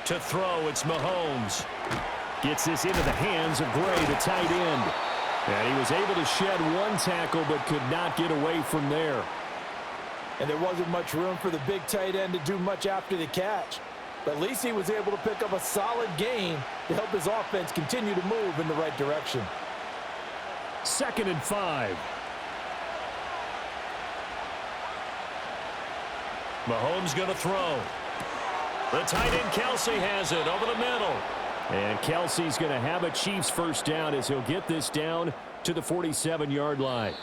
To throw, it's Mahomes. Gets this into the hands of Gray, the tight end. And he was able to shed one tackle but could not get away from there. And there wasn't much room for the big tight end to do much after the catch. but at least he was able to pick up a solid gain to help his offense continue to move in the right direction. 2nd and 5. Mahomes going to throw. The tight end Kelsey has it over the middle. And Kelsey's going to have a Chiefs first down as he'll get this down to the 47-yard line.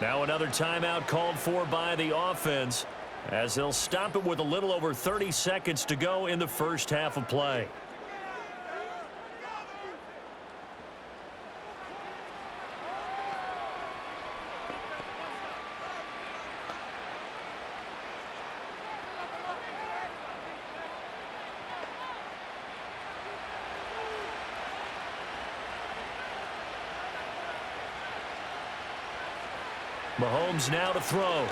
Now another timeout called for by the offense as they'll stop it with a little over 30 seconds to go in the first half of play. Mahomes now to throw.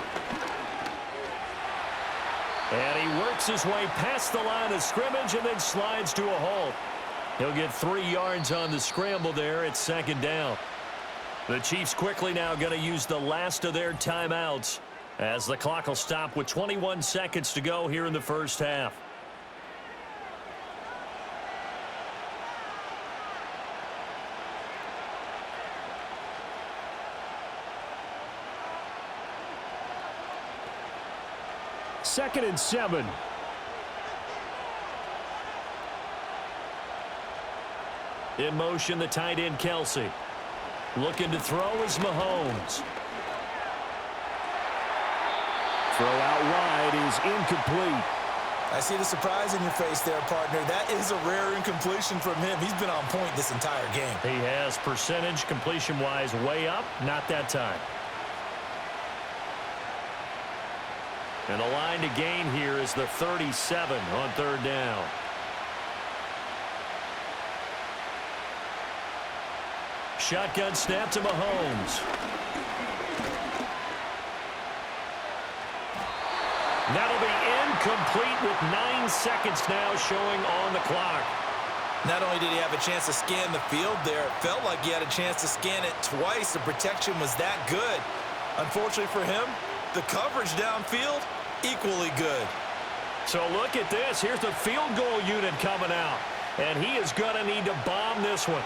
And he works his way past the line of scrimmage and then slides to a halt. He'll get 3 yards on the scramble there. It's 2nd down. The Chiefs quickly now going to use the last of their timeouts as the clock will stop with 21 seconds to go here in the first half. Second and 7. In motion, the tight end Kelsey. Looking to throw is Mahomes. Throw out wide is incomplete. I see the surprise in your face there, partner. That is a rare incompletion from him. He's been on point this entire game. He has percentage completion-wise way up, not that time. And the line to gain here is the 37 on 3rd down. Shotgun snap to Mahomes. That'll be incomplete with 9 seconds now showing on the clock. Not only did he have a chance to scan the field there, it felt like he had a chance to scan it twice. The protection was that good. Unfortunately for him, the coverage downfield, equally good. So look at this. Here's the field goal unit coming out. And he is going to need to bomb this one.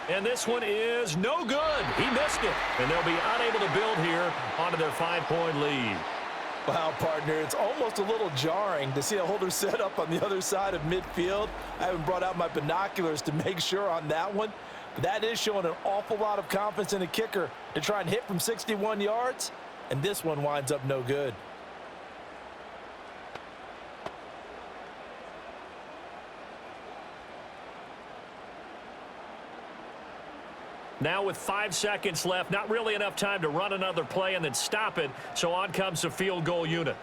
And this one is no good. He missed it. And they'll be unable to build here onto their 5-point lead. Wow, partner, it's almost a little jarring to see a holder set up on the other side of midfield. I haven't brought out my binoculars to make sure on that one. But that is showing an awful lot of confidence in the kicker to try and hit from 61 yards. And this one winds up no good. Now with 5 seconds left, not really enough time to run another play and then stop it. So on comes the field goal unit.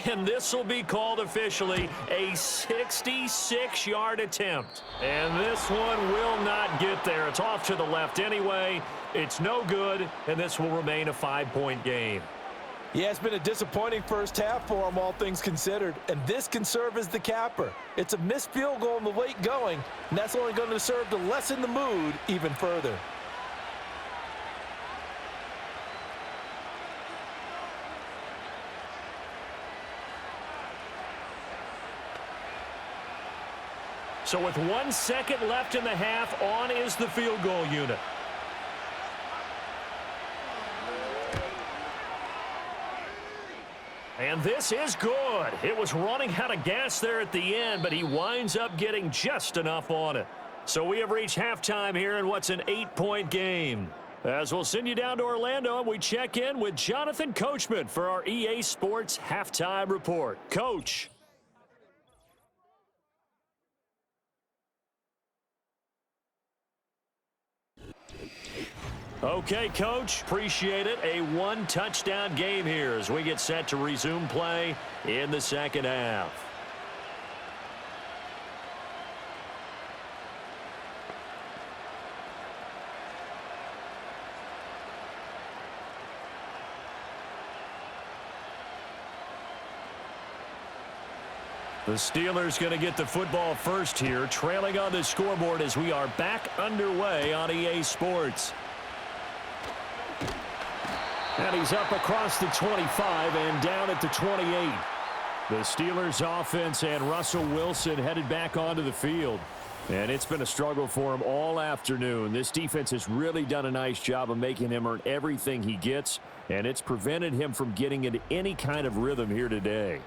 And this will be called officially a 66-yard attempt. And this one will not get there. It's off to the left anyway. It's no good, and this will remain a 5-point game. Yeah, it's been a disappointing first half for him, all things considered. And this can serve as the capper. It's a missed field goal in the late going, and that's only going to serve to lessen the mood even further. So with 1 second left in the half, on is the field goal unit. And this is good. It was running out of gas there at the end, but he winds up getting just enough on it. So we have reached halftime here in what's an 8-point game. As we'll send you down to Orlando, and we check in with Jonathan Coachman for our EA Sports Halftime Report. Coach. Okay, Coach, appreciate it. A 1-touchdown game here as we get set to resume play in the second half. The Steelers going to get the football first here, trailing on the scoreboard as we are back underway on EA Sports. And he's up across the 25 and down at the 28. The Steelers offense and Russell Wilson headed back onto the field. And it's been a struggle for him all afternoon. This defense has really done a nice job of making him earn everything he gets, and it's prevented him from getting into any kind of rhythm here today.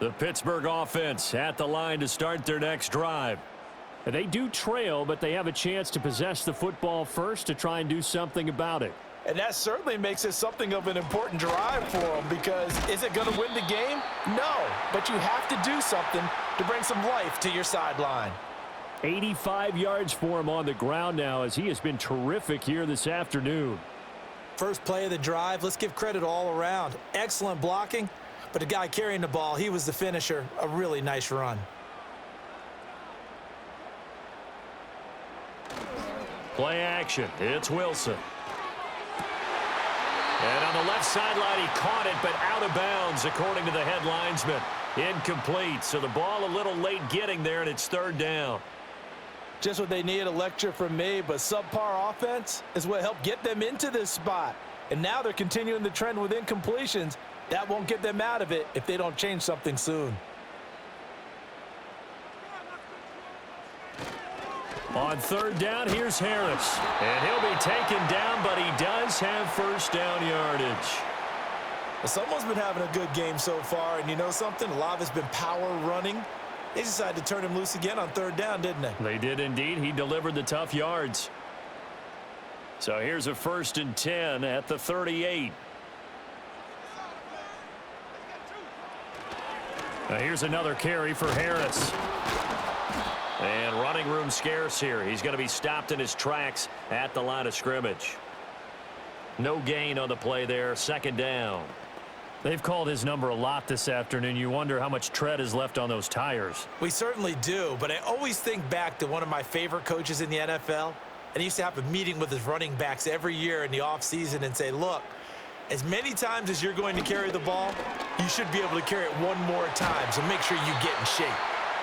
The Pittsburgh offense at the line to start their next drive. They do trail, but they have a chance to possess the football first to try and do something about it. And that certainly makes it something of an important drive for them, because is it going to win the game? No, but you have to do something to bring some life to your sideline. 85 yards for him on the ground now, as he has been terrific here this afternoon. First play of the drive, let's give credit all around. Excellent blocking. But the guy carrying the ball, he was the finisher. A really nice run. Play action. It's Wilson. And on the left sideline, he caught it, but out of bounds, according to the head linesman. Incomplete. So the ball a little late getting there, and it's third down. Just what they needed, a lecture from me, but subpar offense is what helped get them into this spot. And now they're continuing the trend with incompletions. That won't get them out of it if they don't change something soon. On third down, here's Harris. And he'll be taken down, but he does have first down yardage. Well, someone's been having a good game so far, and you know something? A lot of it's been power running. They decided to turn him loose again on third down, didn't they? They did indeed. He delivered the tough yards. So here's a 1st and 10 at the 38. Now here's another carry for Harris. And running room scarce here. He's going to be stopped in his tracks at the line of scrimmage. No gain on the play there. 2nd down. They've called his number a lot this afternoon. You wonder how much tread is left on those tires. We certainly do, but I always think back to one of my favorite coaches in the NFL. And he used to have a meeting with his running backs every year in the offseason and say, look, as many times as you're going to carry the ball, you should be able to carry it one more time, so make sure you get in shape.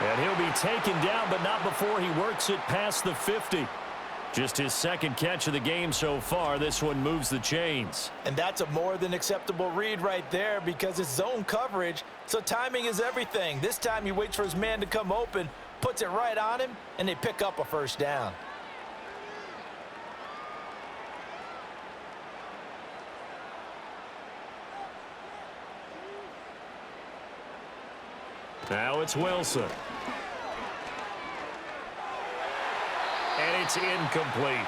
And he'll be taken down, but not before he works it past the 50. Just his 2nd catch of the game so far. This one moves the chains. And that's a more than acceptable read right there, because it's zone coverage, so timing is everything. This time he waits for his man to come open, puts it right on him, and they pick up a first down. Now it's Wilson. And it's incomplete.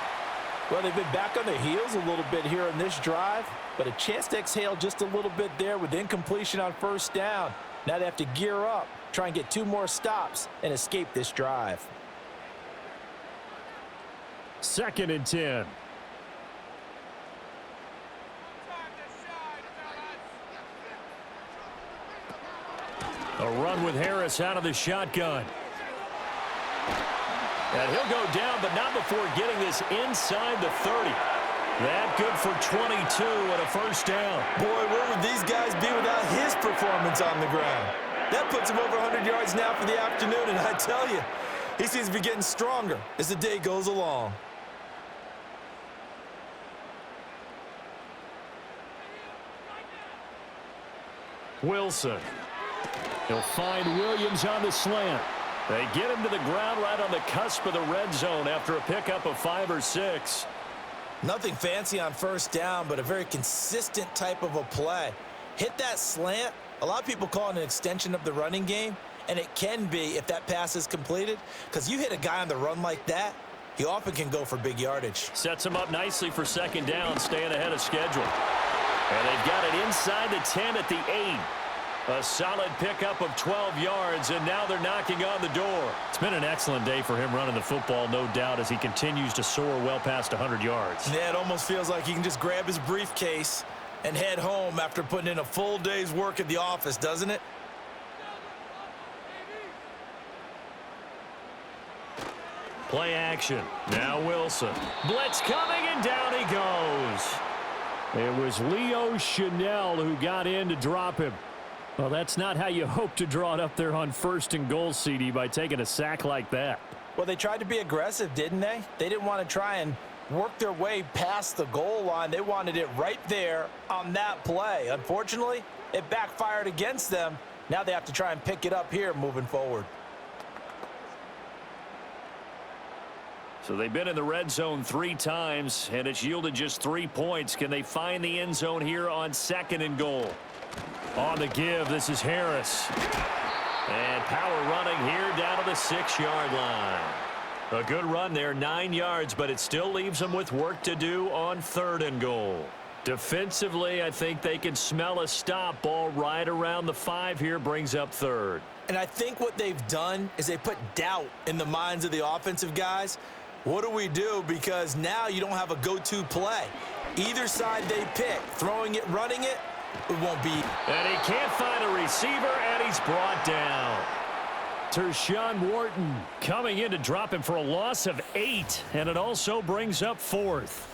Well, they've been back on their heels a little bit here in this drive, but a chance to exhale just a little bit there with incompletion on first down. Now they have to gear up, try and get 2 more stops, and escape this drive. 2nd and 10. A run with Harris out of the shotgun. And he'll go down, but not before getting this inside the 30. That good for 22 and a first down. Boy, where would these guys be without his performance on the ground? That puts him over 100 yards now for the afternoon, and I tell you, he seems to be getting stronger as the day goes along. Wilson. He'll find Williams on the slant. They get him to the ground right on the cusp of the red zone after a pickup of 5 or 6. Nothing fancy on first down, but a very consistent type of a play. Hit that slant. A lot of people call it an extension of the running game, and it can be if that pass is completed, because you hit a guy on the run like that, he often can go for big yardage. Sets him up nicely for 2nd down, staying ahead of schedule. And they've got it inside the 10 at the 8. A solid pickup of 12 yards, and now they're knocking on the door. It's been an excellent day for him running the football, no doubt, as he continues to soar well past 100 yards. Yeah, it almost feels like he can just grab his briefcase and head home after putting in a full day's work at the office, doesn't it? Play action. Now Wilson. Blitz coming, and down he goes. It was Leo Chanel who got in to drop him. Well, that's not how you hope to draw it up there on 1st and goal, CD, by taking a sack like that. Well, they tried to be aggressive, didn't they? They didn't want to try and work their way past the goal line. They wanted it right there on that play. Unfortunately, it backfired against them. Now they have to try and pick it up here moving forward. So they've been in the red zone 3 times, and it's yielded just 3 points. Can they find the end zone here on 2nd and goal? On the give, this is Harris. And power running here down to the 6-yard line. A good run there, 9 yards, but it still leaves them with work to do on 3rd and goal. Defensively, I think they can smell a stop. Ball right around the 5 here, brings up 3rd. And I think what they've done is they put doubt in the minds of the offensive guys. What do we do? Because now you don't have a go-to play. Either side they pick, throwing it, running it, it won't be. And he can't find a receiver, and he's brought down. Tershawn Wharton coming in to drop him for a loss of 8, and it also brings up 4th.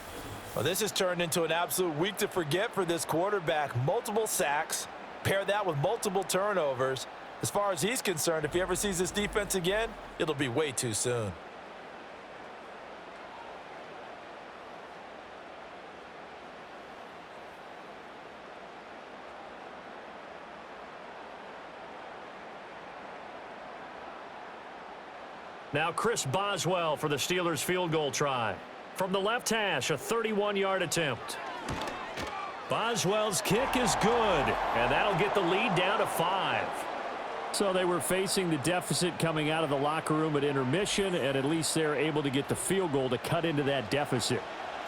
Well, this has turned into an absolute week to forget for this quarterback. Multiple sacks, pair that with multiple turnovers. As far as he's concerned, if he ever sees this defense again, it'll be way too soon. Now Chris Boswell for the Steelers field goal try. From the left hash, a 31-yard attempt. Boswell's kick is good, and that'll get the lead down to 5. So they were facing the deficit coming out of the locker room at intermission, and at least they're able to get the field goal to cut into that deficit.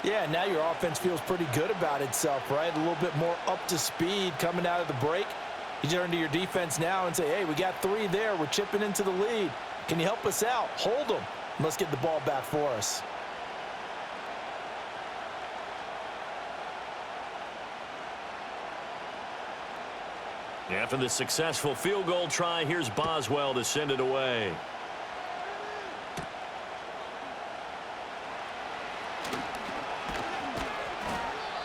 Yeah, now your offense feels pretty good about itself, right? A little bit more up to speed coming out of the break. You turn to your defense now and say, hey, we got 3 there. We're chipping into the lead. Can you help us out? Hold them. Let's get the ball back for us. After the successful field goal try, here's Boswell to send it away.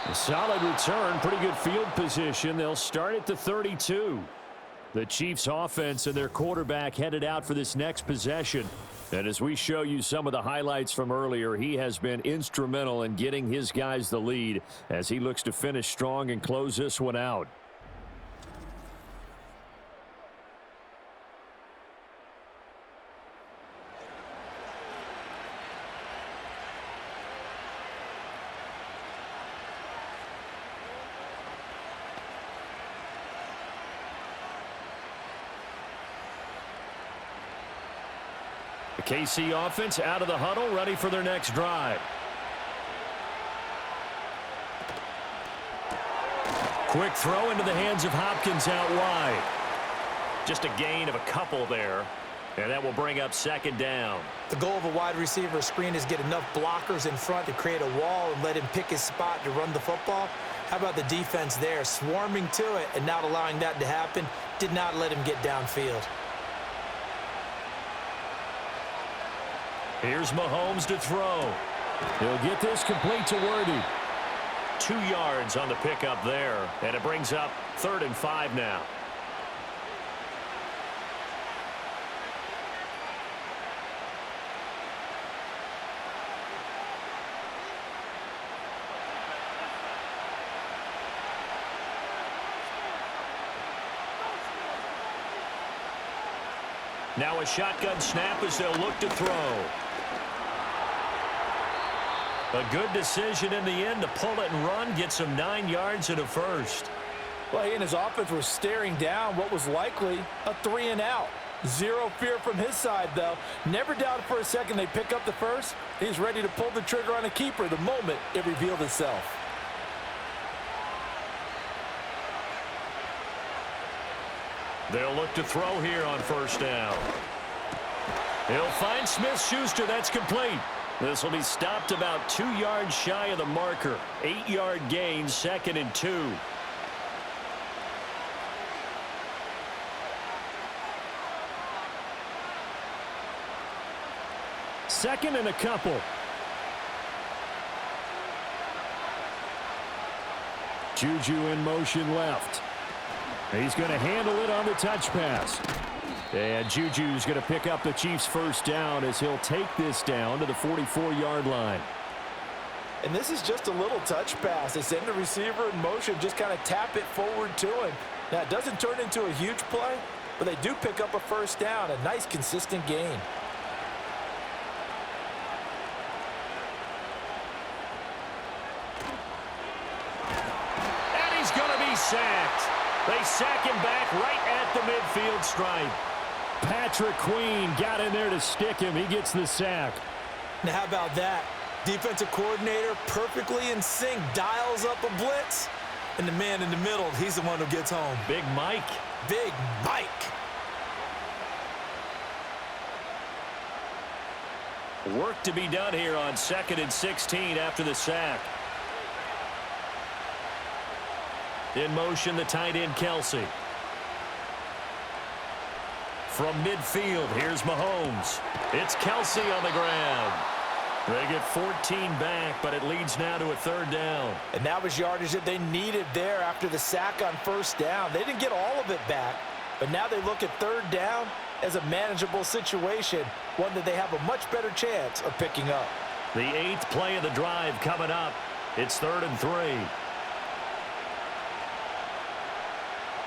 A solid return, pretty good field position. They'll start at the 32. The Chiefs offense and their quarterback headed out for this next possession. And as we show you some of the highlights from earlier, he has been instrumental in getting his guys the lead as he looks to finish strong and close this one out. The KC offense out of the huddle, ready for their next drive. Quick throw into the hands of Hopkins out wide. Just a gain of a couple there, and that will bring up 2nd down. The goal of a wide receiver screen is get enough blockers in front to create a wall and let him pick his spot to run the football. How about the defense there, swarming to it and not allowing that to happen? Did not let him get downfield. Here's Mahomes to throw. He'll get this complete to Worthy. 2 yards on the pickup there, and it brings up 3rd and 5 now. Now a shotgun snap as they'll look to throw. A good decision in the end to pull it and run, get some 9 yards and a first. Well, he and his offense were staring down what was likely a 3 and out. Zero fear from his side, though. Never doubted for a second they pick up the first. He's ready to pull the trigger on a keeper the moment it revealed itself. They'll look to throw here on 1st down. He'll find Smith-Schuster. That's complete. This will be stopped about 2 yards shy of the marker. 8-yard gain, 2nd and 2. Second and a couple. Juju in motion left. He's going to handle it on the touch pass. And Juju's going to pick up the Chiefs' first down as he'll take this down to the 44-yard line. And this is just a little touch pass. They send the receiver in motion, just kind of tap it forward to him. Now, it doesn't turn into a huge play, but they do pick up a first down, a nice, consistent gain. And he's going to be sacked. They sack him back right at the midfield stripe. Patrick Queen got in there to stick him. He gets the sack. Now, how about that? Defensive coordinator perfectly in sync, dials up a blitz, and the man in the middle, he's the one who gets home. Big Mike. Big Mike. Work to be done here on 2nd and 16 after the sack. In motion, the tight end, Kelsey. From midfield, here's Mahomes. It's Kelsey on the ground. They get 14 back, but it leads now to a 3rd down. And that was yardage that they needed there after the sack on 1st down. They didn't get all of it back, but now they look at 3rd down as a manageable situation, one that they have a much better chance of picking up. The 8th play of the drive coming up. It's 3rd and 3.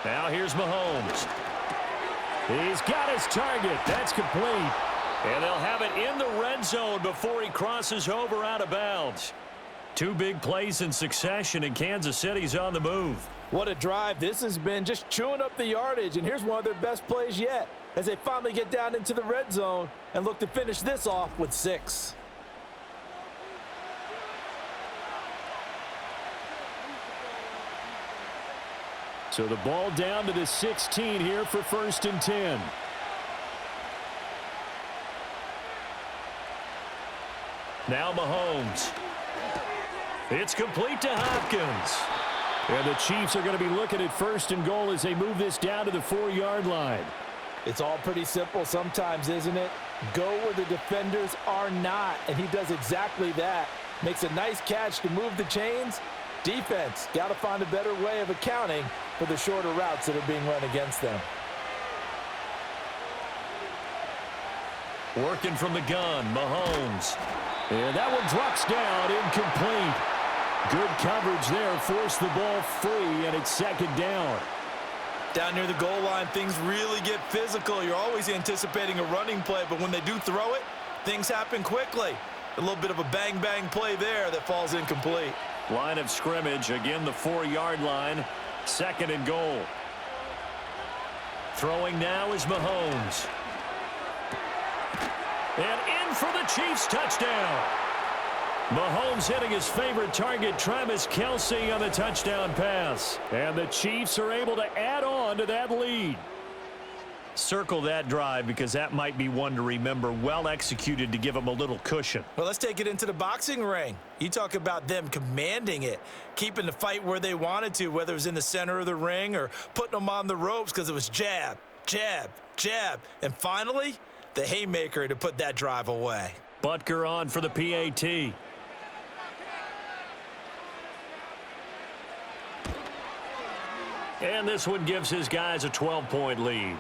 Now here's Mahomes. He's got his target. That's complete. And they'll have it in the red zone before he crosses over out of bounds. 2 big plays in succession, and Kansas City's on the move. What a drive. This has been just chewing up the yardage, and here's one of their best plays yet as they finally get down into the red zone and look to finish this off with 6. So the ball down to the 16 here for 1st and 10. Now Mahomes. It's complete to Hopkins. And the Chiefs are going to be looking at 1st and goal as they move this down to the 4-yard line. It's all pretty simple sometimes, isn't it? Go where the defenders are not, and he does exactly that. Makes a nice catch to move the chains. Defense got to find a better way of accounting for the shorter routes that are being run against them. Working from the gun, Mahomes. And that one drops down, incomplete. Good coverage there, forced the ball free, and it's 2nd down. Down near the goal line, things really get physical. You're always anticipating a running play, but when they do throw it, things happen quickly. A little bit of a bang-bang play there that falls incomplete. Line of scrimmage, again the 4-yard line, 2nd and goal. Throwing now is Mahomes. And in for the Chiefs touchdown. Mahomes hitting his favorite target, Travis Kelce, on the touchdown pass. And the Chiefs are able to add on to that lead. Circle that drive because that might be one to remember. Well executed to give them a little cushion. Well, let's take it into the boxing ring. You talk about them commanding it, keeping the fight where they wanted to, whether it was in the center of the ring or putting them on the ropes because it was jab, jab, jab. And finally, the haymaker to put that drive away. Butker on for the PAT. And this one gives his guys a 12-point lead.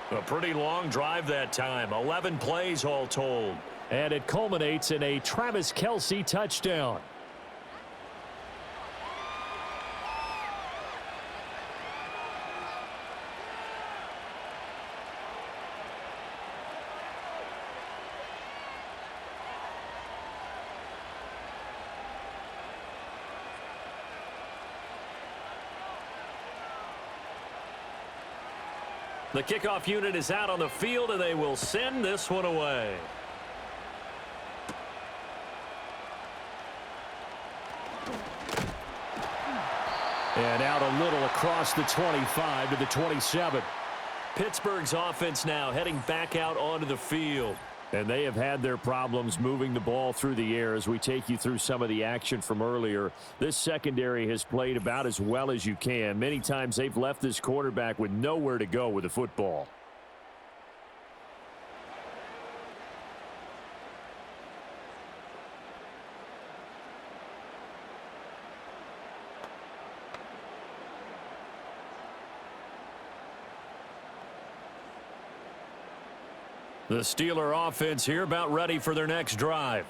A pretty long drive that time. 11 plays all told. And it culminates in a Travis Kelce touchdown. The kickoff unit is out on the field, and they will send this one away. And out a little across the 25 to the 27. Pittsburgh's offense now heading back out onto the field. And they have had their problems moving the ball through the air as we take you through some of the action from earlier. This secondary has played about as well as you can. Many times they've left this quarterback with nowhere to go with the football. The Steeler offense here about ready for their next drive.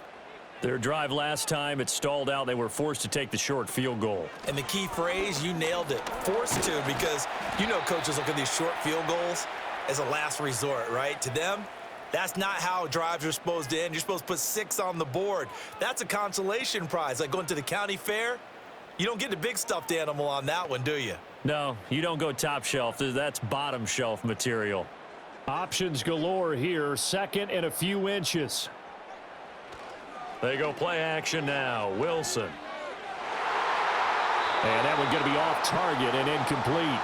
Their drive last time, it stalled out. They were forced to take the short field goal. And the key phrase, you nailed it, forced to, because you know coaches look at these short field goals as a last resort, right? To them, that's not how drives are supposed to end. You're supposed to put 6 on the board. That's a consolation prize. Like going to the county fair, you don't get the big stuffed animal on that one, do you? No, you don't go top shelf. That's bottom shelf material. Options galore here, 2nd and a few inches. They go play action now. Wilson. And that one's going to be off target and incomplete.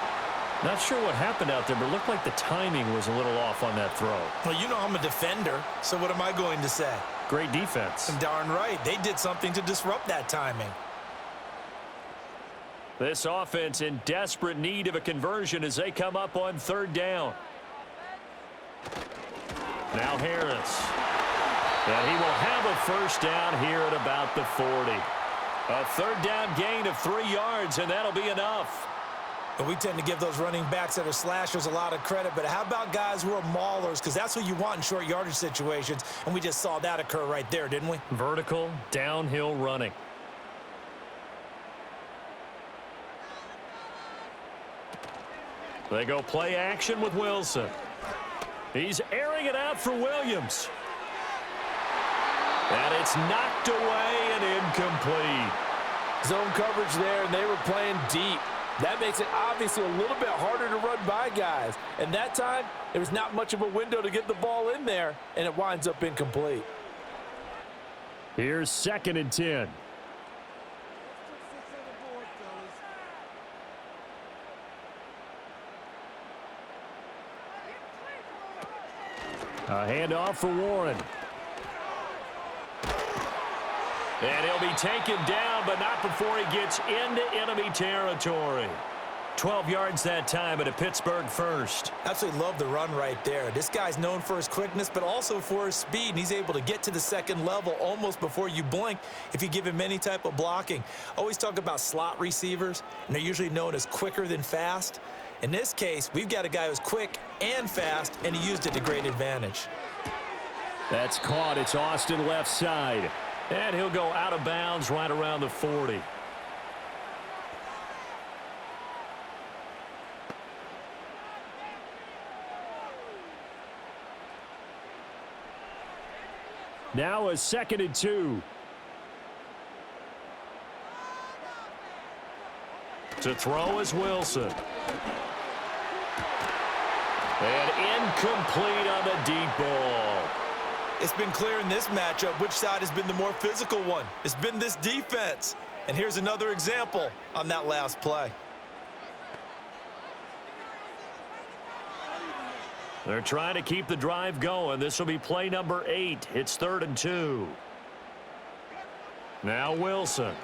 Not sure what happened out there, but it looked like the timing was a little off on that throw. Well, you know I'm a defender, so what am I going to say? Great defense. Darn right. They did something to disrupt that timing. This offense in desperate need of a conversion as they come up on 3rd down. Now Harris. And he will have a 1st down here at about the 40. A 3rd down gain of 3 yards, and that'll be enough. And we tend to give those running backs that are slashers a lot of credit, but how about guys who are maulers? Because that's what you want in short yardage situations, and we just saw that occur right there, didn't we? Vertical, downhill running. They go play action with Wilson. He's airing it out for Williams. And it's knocked away and incomplete. Zone coverage there, and they were playing deep. That makes it obviously a little bit harder to run by guys. And that time, there was not much of a window to get the ball in there, and it winds up incomplete. Here's 2nd and 10. A handoff for Warren. And he'll be taken down, but not before he gets into enemy territory. 12 yards that time, and a Pittsburgh 1st. Absolutely love the run right there. This guy's known for his quickness, but also for his speed, and he's able to get to the 2nd level almost before you blink if you give him any type of blocking. Always talk about slot receivers, and they're usually known as quicker than fast. In this case, we've got a guy who's quick and fast, and he used it to great advantage. That's caught. It's Austin left side. And he'll go out of bounds right around the 40. Now a 2nd and 2. To throw is Wilson. And incomplete on the deep ball. It's been clear in this matchup which side has been the more physical one. It's been this defense. And here's another example on that last play. They're trying to keep the drive going. This will be play number 8. It's 3rd and 2. Now Wilson.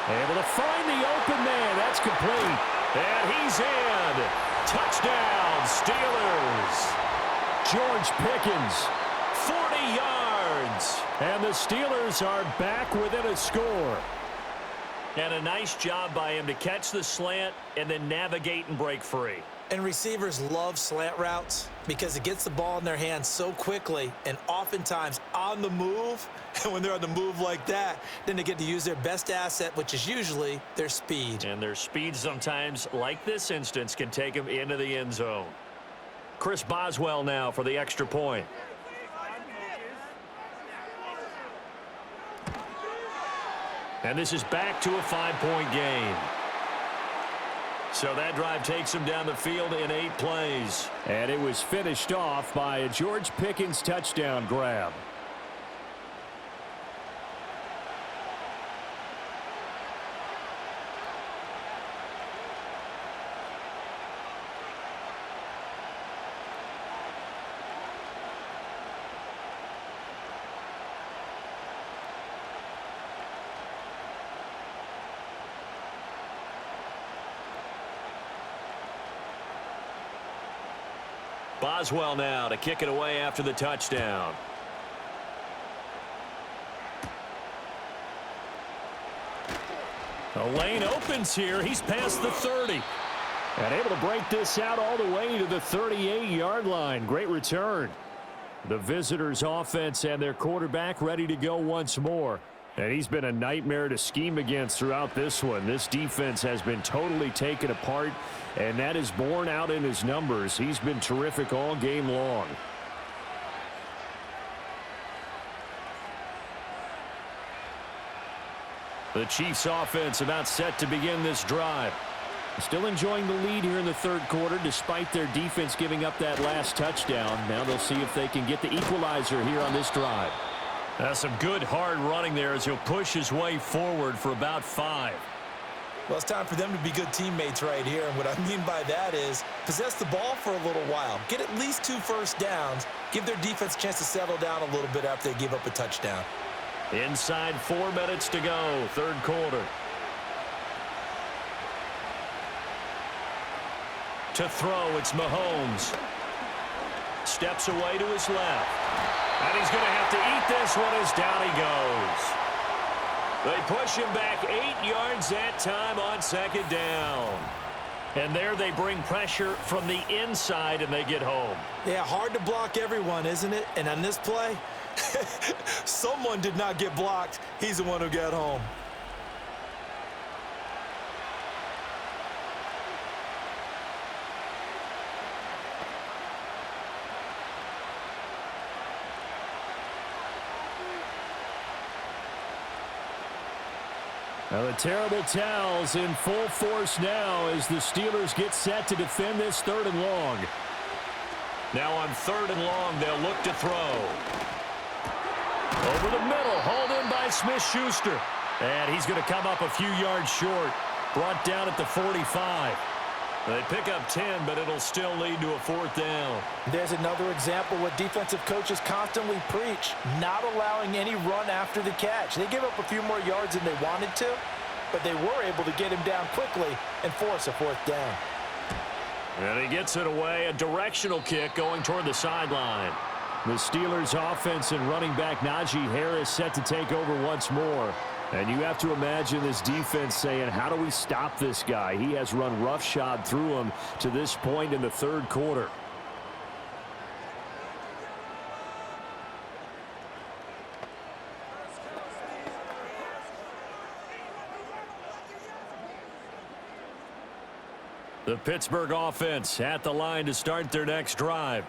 Able to find the open man. That's complete. And he's in. Touchdown, Steelers. George Pickens, 40 yards. And the Steelers are back within a score. And a nice job by him to catch the slant and then navigate and break free. And receivers love slant routes because it gets the ball in their hands so quickly and oftentimes on the move. And when they're on the move like that, then they get to use their best asset, which is usually their speed. And their speed sometimes, like this instance, can take them into the end zone. Chris Boswell now for the extra point. And this is back to a 5-point game. So that drive takes him down the field in 8 plays. And it was finished off by a George Pickens touchdown grab. Boswell now to kick it away after the touchdown. The lane opens here. He's past the 30. And able to break this out all the way to the 38-yard line. Great return. The visitors' offense and their quarterback ready to go once more. And he's been a nightmare to scheme against throughout this one. This defense has been totally taken apart, and that is borne out in his numbers. He's been terrific all game long. The Chiefs' offense about set to begin this drive. Still enjoying the lead here in the third quarter despite their defense giving up that last touchdown. Now they'll see if they can get the equalizer here on this drive. That's some good hard running there as he'll push his way forward for about 5. Well, it's time for them to be good teammates right here. And what I mean by that is possess the ball for a little while. Get at least 2 first downs. Give their defense a chance to settle down a little bit after they give up a touchdown. Inside 4 minutes to go, third quarter. To throw, it's Mahomes. Steps away to his left. And he's going to have to eat this one as down he goes. They push him back 8 yards that time on second down. And there they bring pressure from the inside and they get home. Yeah, hard to block everyone, isn't it? And on this play, someone did not get blocked. He's the one who got home. Now the terrible towels in full force now as the Steelers get set to defend this 3rd and long. Now on 3rd and long, they'll look to throw. Over the middle, hauled in by Smith-Schuster. And he's going to come up a few yards short. Brought down at the 45. They pick up 10, but it'll still lead to a 4th down. There's another example what defensive coaches constantly preach, not allowing any run after the catch. They give up a few more yards than they wanted to, but they were able to get him down quickly and force a 4th down. And he gets it away, a directional kick going toward the sideline. The Steelers' offense and running back Najee Harris set to take over once more. And you have to imagine this defense saying, how do we stop this guy? He has run roughshod through him to this point in the third quarter. The Pittsburgh offense at the line to start their next drive.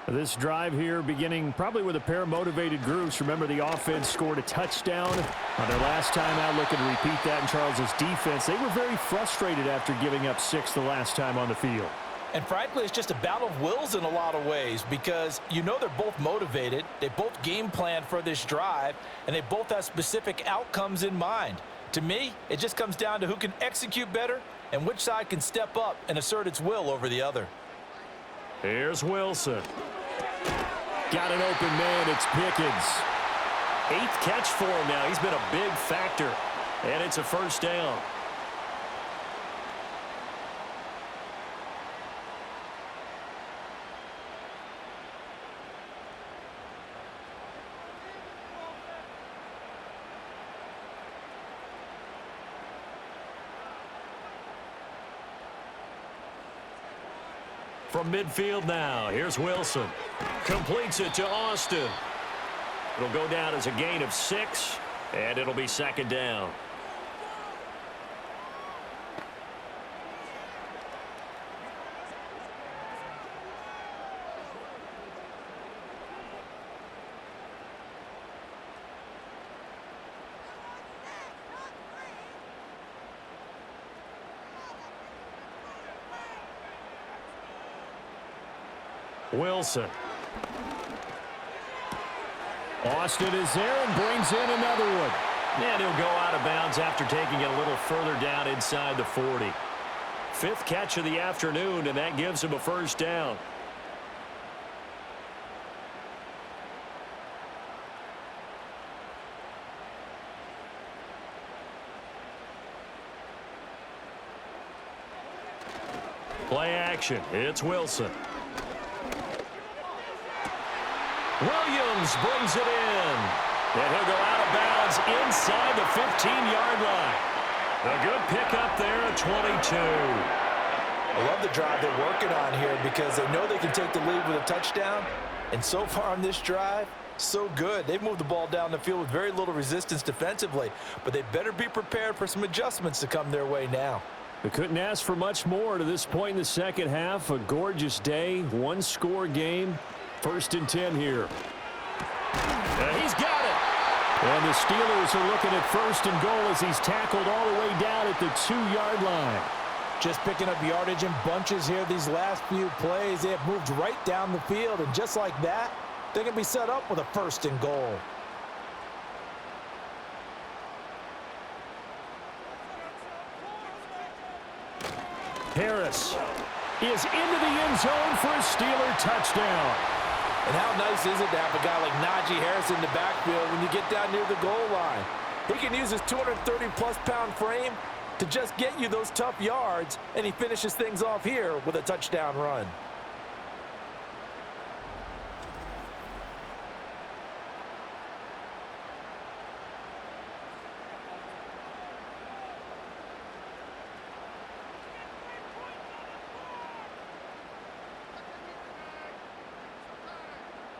This drive here beginning probably with a pair of motivated groups. Remember, the offense scored a touchdown on their last time out, looking to repeat that in Charles's defense. They were very frustrated after giving up 6 the last time on the field. And frankly, it's just a battle of wills in a lot of ways because you know they're both motivated. They both game planned for this drive, and they both have specific outcomes in mind. To me, it just comes down to who can execute better and which side can step up and assert its will over the other. Here's Wilson. Got an open man. It's Pickens. 8th catch for him now. He's been a big factor. And it's a 1st down. From midfield now, here's Wilson. Completes it to Austin. It'll go down as a gain of 6, and it'll be 2nd down. Wilson. Austin is there and brings in another one. And he'll go out of bounds after taking it a little further down inside the 40. 5th catch of the afternoon, and that gives him a 1st down. Play action. It's Wilson. Williams brings it in. And he'll go out of bounds inside the 15-yard line. A good pickup there at 22. I love the drive they're working on here because they know they can take the lead with a touchdown, And so far on this drive, so good. They've moved the ball down the field with very little resistance defensively, but they better be prepared for some adjustments to come their way now. They couldn't ask for much more to this point in the second half. A gorgeous day, one-score game. 1st and 10 here. He's got it. And the Steelers are looking at 1st and goal as he's tackled all the way down at the 2-yard line. Just picking up yardage in bunches here these last few plays. They have moved right down the field, and just like that, they're going to be set up with a 1st and goal. Harris is into the end zone for a Steeler touchdown. And how nice is it to have a guy like Najee Harris in the backfield when you get down near the goal line? He can use his 230-plus pound frame to just get you those tough yards, and he finishes things off here with a touchdown run.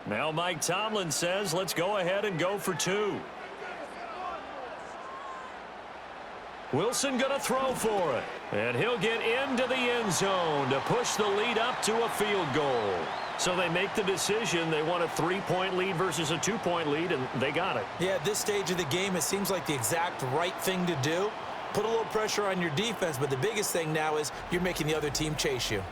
Now Mike Tomlin says, let's go ahead and go for 2. Wilson going to throw for it. And he'll get into the end zone to push the lead up to a field goal. So they make the decision. They want a 3-point lead versus a 2-point lead, and they got it. Yeah, at this stage of the game, it seems like the exact right thing to do. Put a little pressure on your defense, but the biggest thing now is you're making the other team chase you.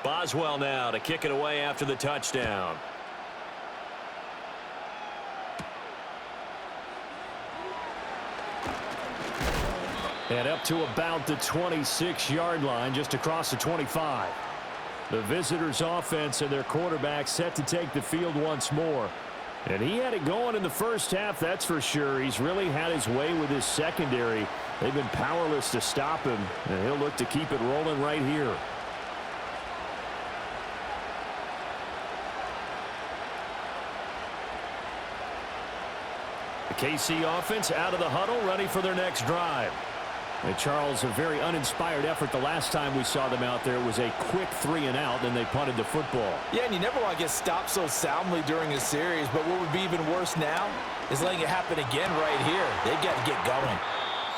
Boswell now to kick it away after the touchdown. And up to about the 26-yard line, just across the 25. The visitors' offense and their quarterback set to take the field once more. And he had it going in the first half, that's for sure. He's really had his way with his secondary. They've been powerless to stop him, and he'll look to keep it rolling right here. The KC offense out of the huddle, ready for their next drive. And Charles, a very uninspired effort the last time we saw them out there. It was a quick 3-and-out, then they punted the football. Yeah, and you never want to get stopped so soundly during a series, but what would be even worse now is letting it happen again right here. They've got to get going.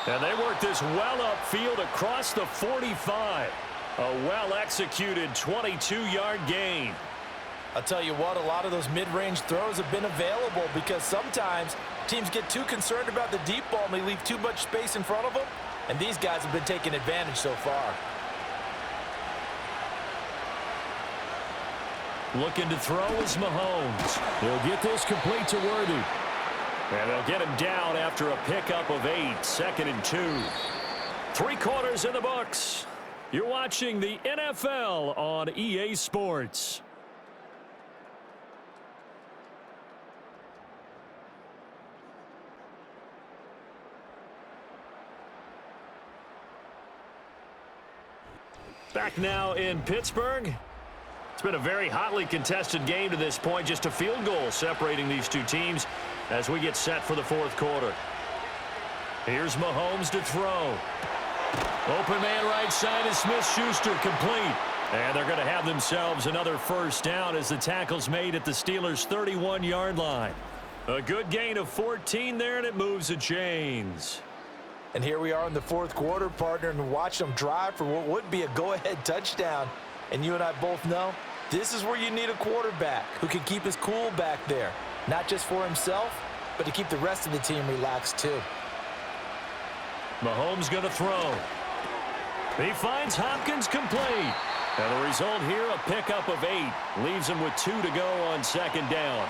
And they work this well upfield across the 45. A well-executed 22-yard gain. I'll tell you what, a lot of those mid-range throws have been available because sometimes teams get too concerned about the deep ball and they leave too much space in front of them, and these guys have been taking advantage so far. Looking to throw is Mahomes. He'll get this complete to Worthy. And they'll get him down after a pickup of 8, 2nd and 2. 3 quarters in the books. You're watching the NFL on EA Sports. Back now in Pittsburgh. It's been a very hotly contested game to this point. Just a field goal separating these two teams as we get set for the 4th quarter. Here's Mahomes to throw. Open man right side is Smith-Schuster, complete. And they're going to have themselves another first down as the tackle's made at the Steelers' 31-yard line. A good gain of 14 there, and it moves the chains. And here we are in the 4th quarter, partner, and watch them drive for what would be a go-ahead touchdown. And you and I both know this is where you need a quarterback who can keep his cool back there. Not just for himself, but to keep the rest of the team relaxed too. Mahomes going to throw. He finds Hopkins complete. And the result here, a pickup of 8. Leaves him with 2 to go on 2nd down.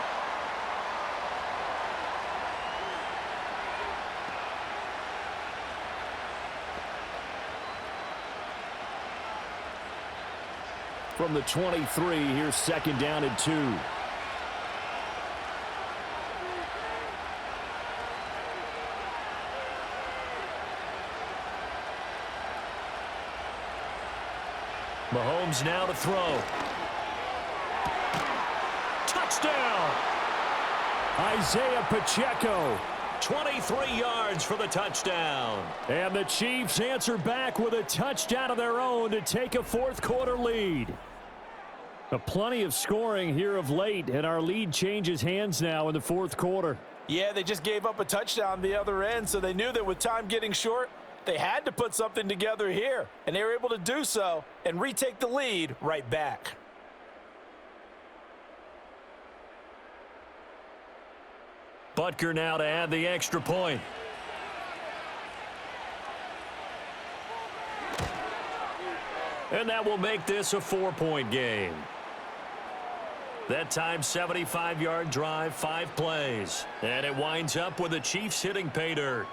from the 23. Here's 2nd down and 2. Mahomes now to throw. Touchdown! Isaiah Pacheco. 23 yards for the touchdown. And the Chiefs answer back with a touchdown of their own to take a 4th quarter lead. Plenty of scoring here of late, and our lead changes hands now in the 4th quarter. Yeah, they just gave up a touchdown the other end, so they knew that with time getting short, they had to put something together here, and they were able to do so and retake the lead right back. Butker now to add the extra point. And that will make this a 4-point game. That time, 75-yard drive, 5 plays. And it winds up with the Chiefs hitting pay dirt.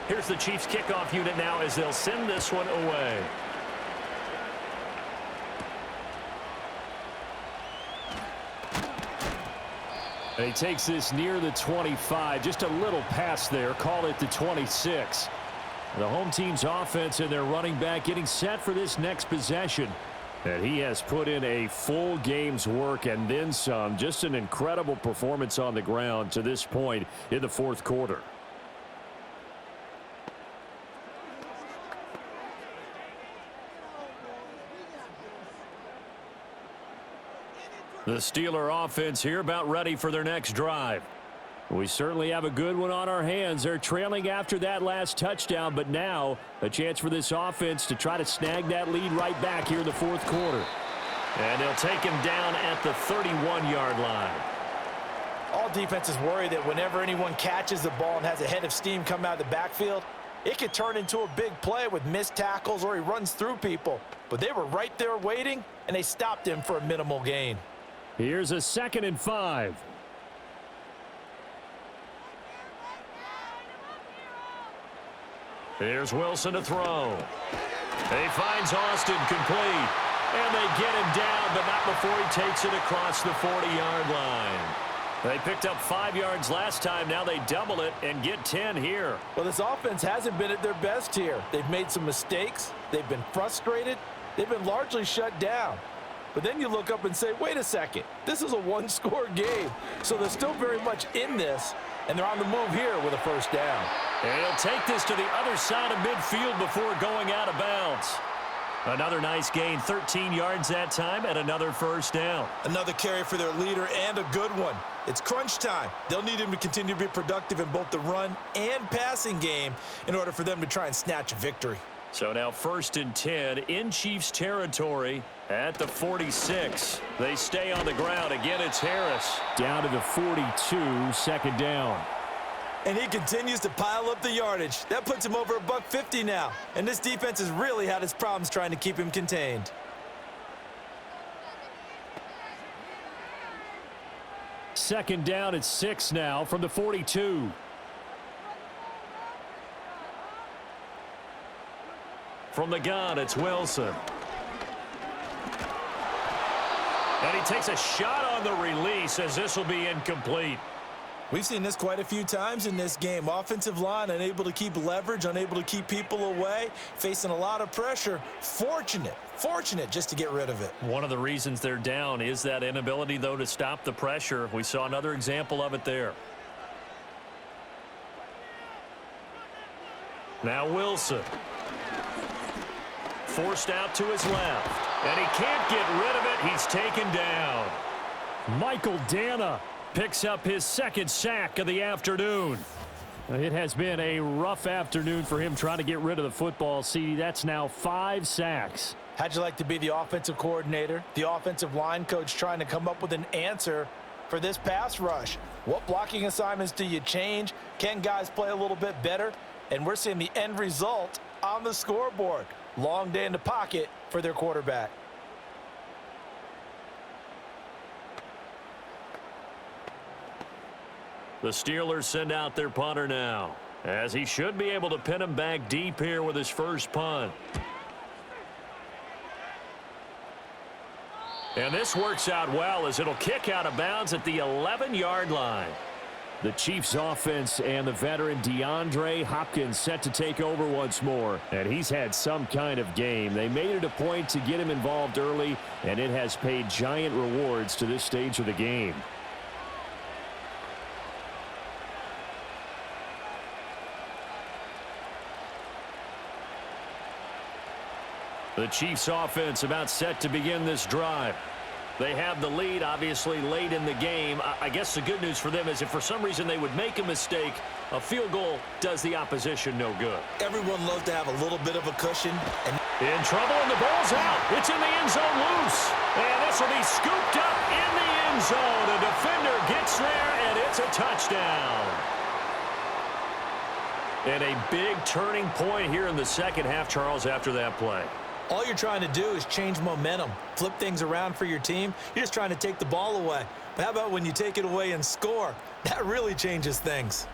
Here's the Chiefs kickoff unit now as they'll send this one away. And he takes this near the 25, just a little pass there, call it the 26. The home team's offense and their running back getting set for this next possession. And he has put in a full game's work and then some. Just an incredible performance on the ground to this point in the 4th quarter. The Steeler offense here about ready for their next drive. We certainly have a good one on our hands. They're trailing after that last touchdown, but now a chance for this offense to try to snag that lead right back here in the 4th quarter. And they'll take him down at the 31-yard line. All defenses worry that whenever anyone catches the ball and has a head of steam come out of the backfield, it could turn into a big play with missed tackles or he runs through people. But they were right there waiting, and they stopped him for a minimal gain. Here's a 2nd and 5. Here's Wilson to throw. He finds Austin complete. And they get him down, but not before he takes it across the 40-yard line. They picked up 5 yards last time. Now they double it and get 10 here. Well, this offense hasn't been at their best here. They've made some mistakes. They've been frustrated. They've been largely shut down. But then you look up and say, wait a second, this is a 1-score game. So they're still very much in this, and they're on the move here with a 1st down. And he'll take this to the other side of midfield before going out of bounds. Another nice gain, 13 yards that time, and another 1st down. Another carry for their leader, and a good one. It's crunch time. They'll need him to continue to be productive in both the run and passing game in order for them to try and snatch a victory. So now 1st and 10 in Chiefs territory at the 46. They stay on the ground. Again, it's Harris. Down to the 42, 2nd down. And he continues to pile up the yardage. That puts him over $150 now. And this defense has really had its problems trying to keep him contained. Second down at 6 now from the 42. From the gun, it's Wilson. And he takes a shot on the release as this will be incomplete. We've seen this quite a few times in this game. Offensive line unable to keep leverage, unable to keep people away, facing a lot of pressure. Fortunate just to get rid of it. One of the reasons they're down is that inability, though, to stop the pressure. We saw another example of it there. Now Wilson. Forced out to his left. And he can't get rid of it. He's taken down. Michael Dana picks up his 2nd sack of the afternoon. It has been a rough afternoon for him trying to get rid of the football. See, that's now 5 sacks. How'd you like to be the offensive coordinator, the offensive line coach trying to come up with an answer for this pass rush? What blocking assignments do you change? Can guys play a little bit better? And we're seeing the end result on the scoreboard. Long day in the pocket for their quarterback. The Steelers send out their punter now, as he should be able to pin him back deep here with his first punt. And this works out well as it'll kick out of bounds at the 11-yard line. The Chiefs offense and the veteran DeAndre Hopkins set to take over once more. And he's had some kind of game. They made it a point to get him involved early, and it has paid giant rewards to this stage of the game. The Chiefs offense about set to begin this drive. They have the lead, obviously, late in the game. I guess the good news for them is if for some reason they would make a mistake, a field goal does the opposition no good. Everyone loves to have a little bit of a cushion. In trouble, and the ball's out. It's in the end zone loose. And this will be scooped up in the end zone. A defender gets there, and it's a touchdown. And a big turning point here in the second half, Charles, after that play. All you're trying to do is change momentum, flip things around for your team. You're just trying to take the ball away. But how about when you take it away and score? That really changes things.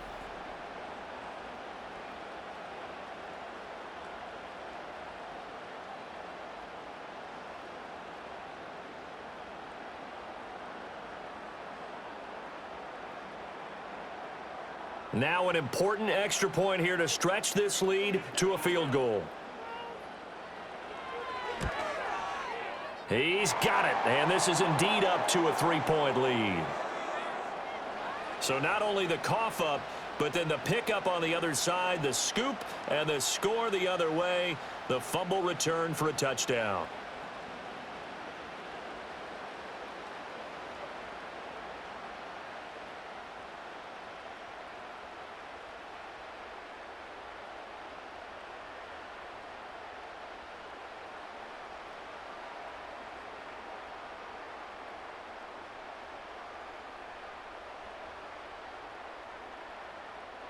Now an important extra point here to stretch this lead to a field goal. He's got it, and this is indeed up to a 3-point lead. So not only the cough up, but then the pickup on the other side, the scoop, and the score the other way, the fumble return for a touchdown.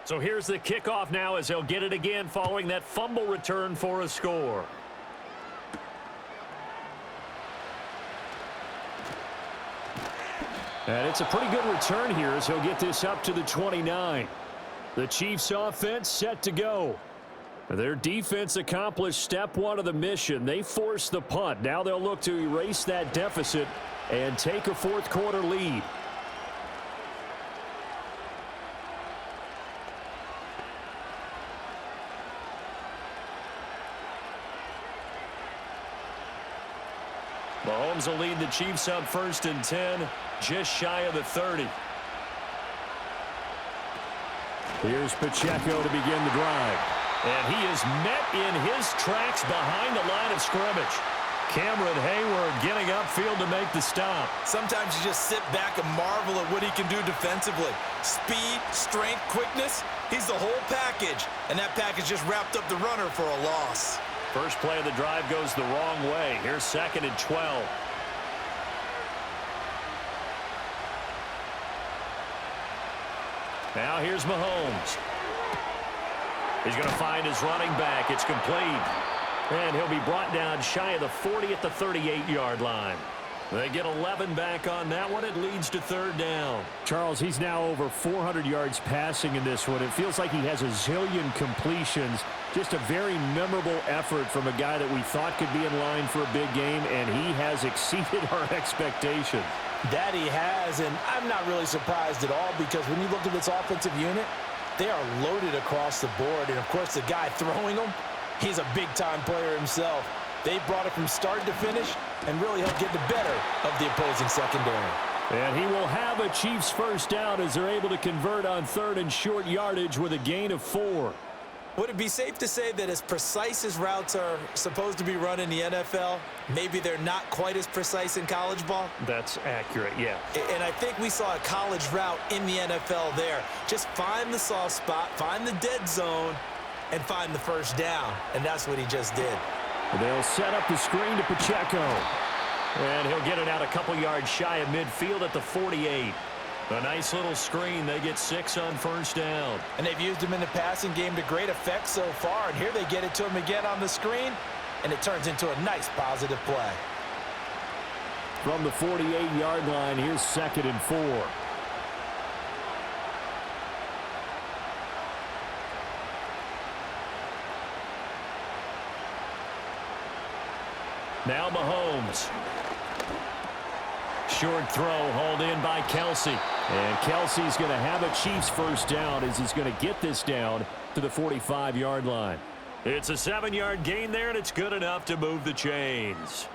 So here's the kickoff now as they'll get it again following that fumble return for a score. And it's a pretty good return here as he'll get this up to the 29. The Chiefs offense set to go. Their defense accomplished step one of the mission. They forced the punt. Now they'll look to erase that deficit and take a fourth quarter lead. Mahomes will lead the Chiefs up 1st and 10, just shy of the 30. Here's Pacheco to begin the drive. And he is met in his tracks behind the line of scrimmage. Cameron Hayward getting upfield to make the stop. Sometimes you just sit back and marvel at what he can do defensively. Speed, strength, quickness, he's the whole package. And that package just wrapped up the runner for a loss. First play of the drive goes the wrong way. Here's 2nd and 12. Now here's Mahomes. He's going to find his running back. It's complete. And he'll be brought down shy of the 40 at the 38-yard line. They get 11 back on that one. It leads to 3rd down. Charles, he's now over 400 yards passing in this one. It feels like he has a zillion completions. Just a very memorable effort from a guy that we thought could be in line for a big game, and he has exceeded our expectations. That he has, and I'm not really surprised at all because when you look at this offensive unit, they are loaded across the board. And, of course, the guy throwing them, he's a big-time player himself. They brought it from start to finish and really helped get the better of the opposing secondary. And he will have a Chiefs first down as they're able to convert on 3rd and short yardage with a gain of 4. Would it be safe to say that as precise as routes are supposed to be run in the NFL, maybe they're not quite as precise in college ball? That's accurate, yeah. And I think we saw a college route in the NFL there. Just find the soft spot, find the dead zone, and find the first down. And that's what he just did. They'll set up the screen to Pacheco. And he'll get it out a couple yards shy of midfield at the 48. A nice little screen. They get 6 on first down. And they've used him in the passing game to great effect so far. And here they get it to him again on the screen, and it turns into a nice positive play. From the 48-yard line, here's 2nd and 4. Now Mahomes. Short throw hauled in by Kelsey. And Kelsey's going to have a Chiefs first down as he's going to get this down to the 45-yard line. It's a 7-yard gain there, and it's good enough to move the chains.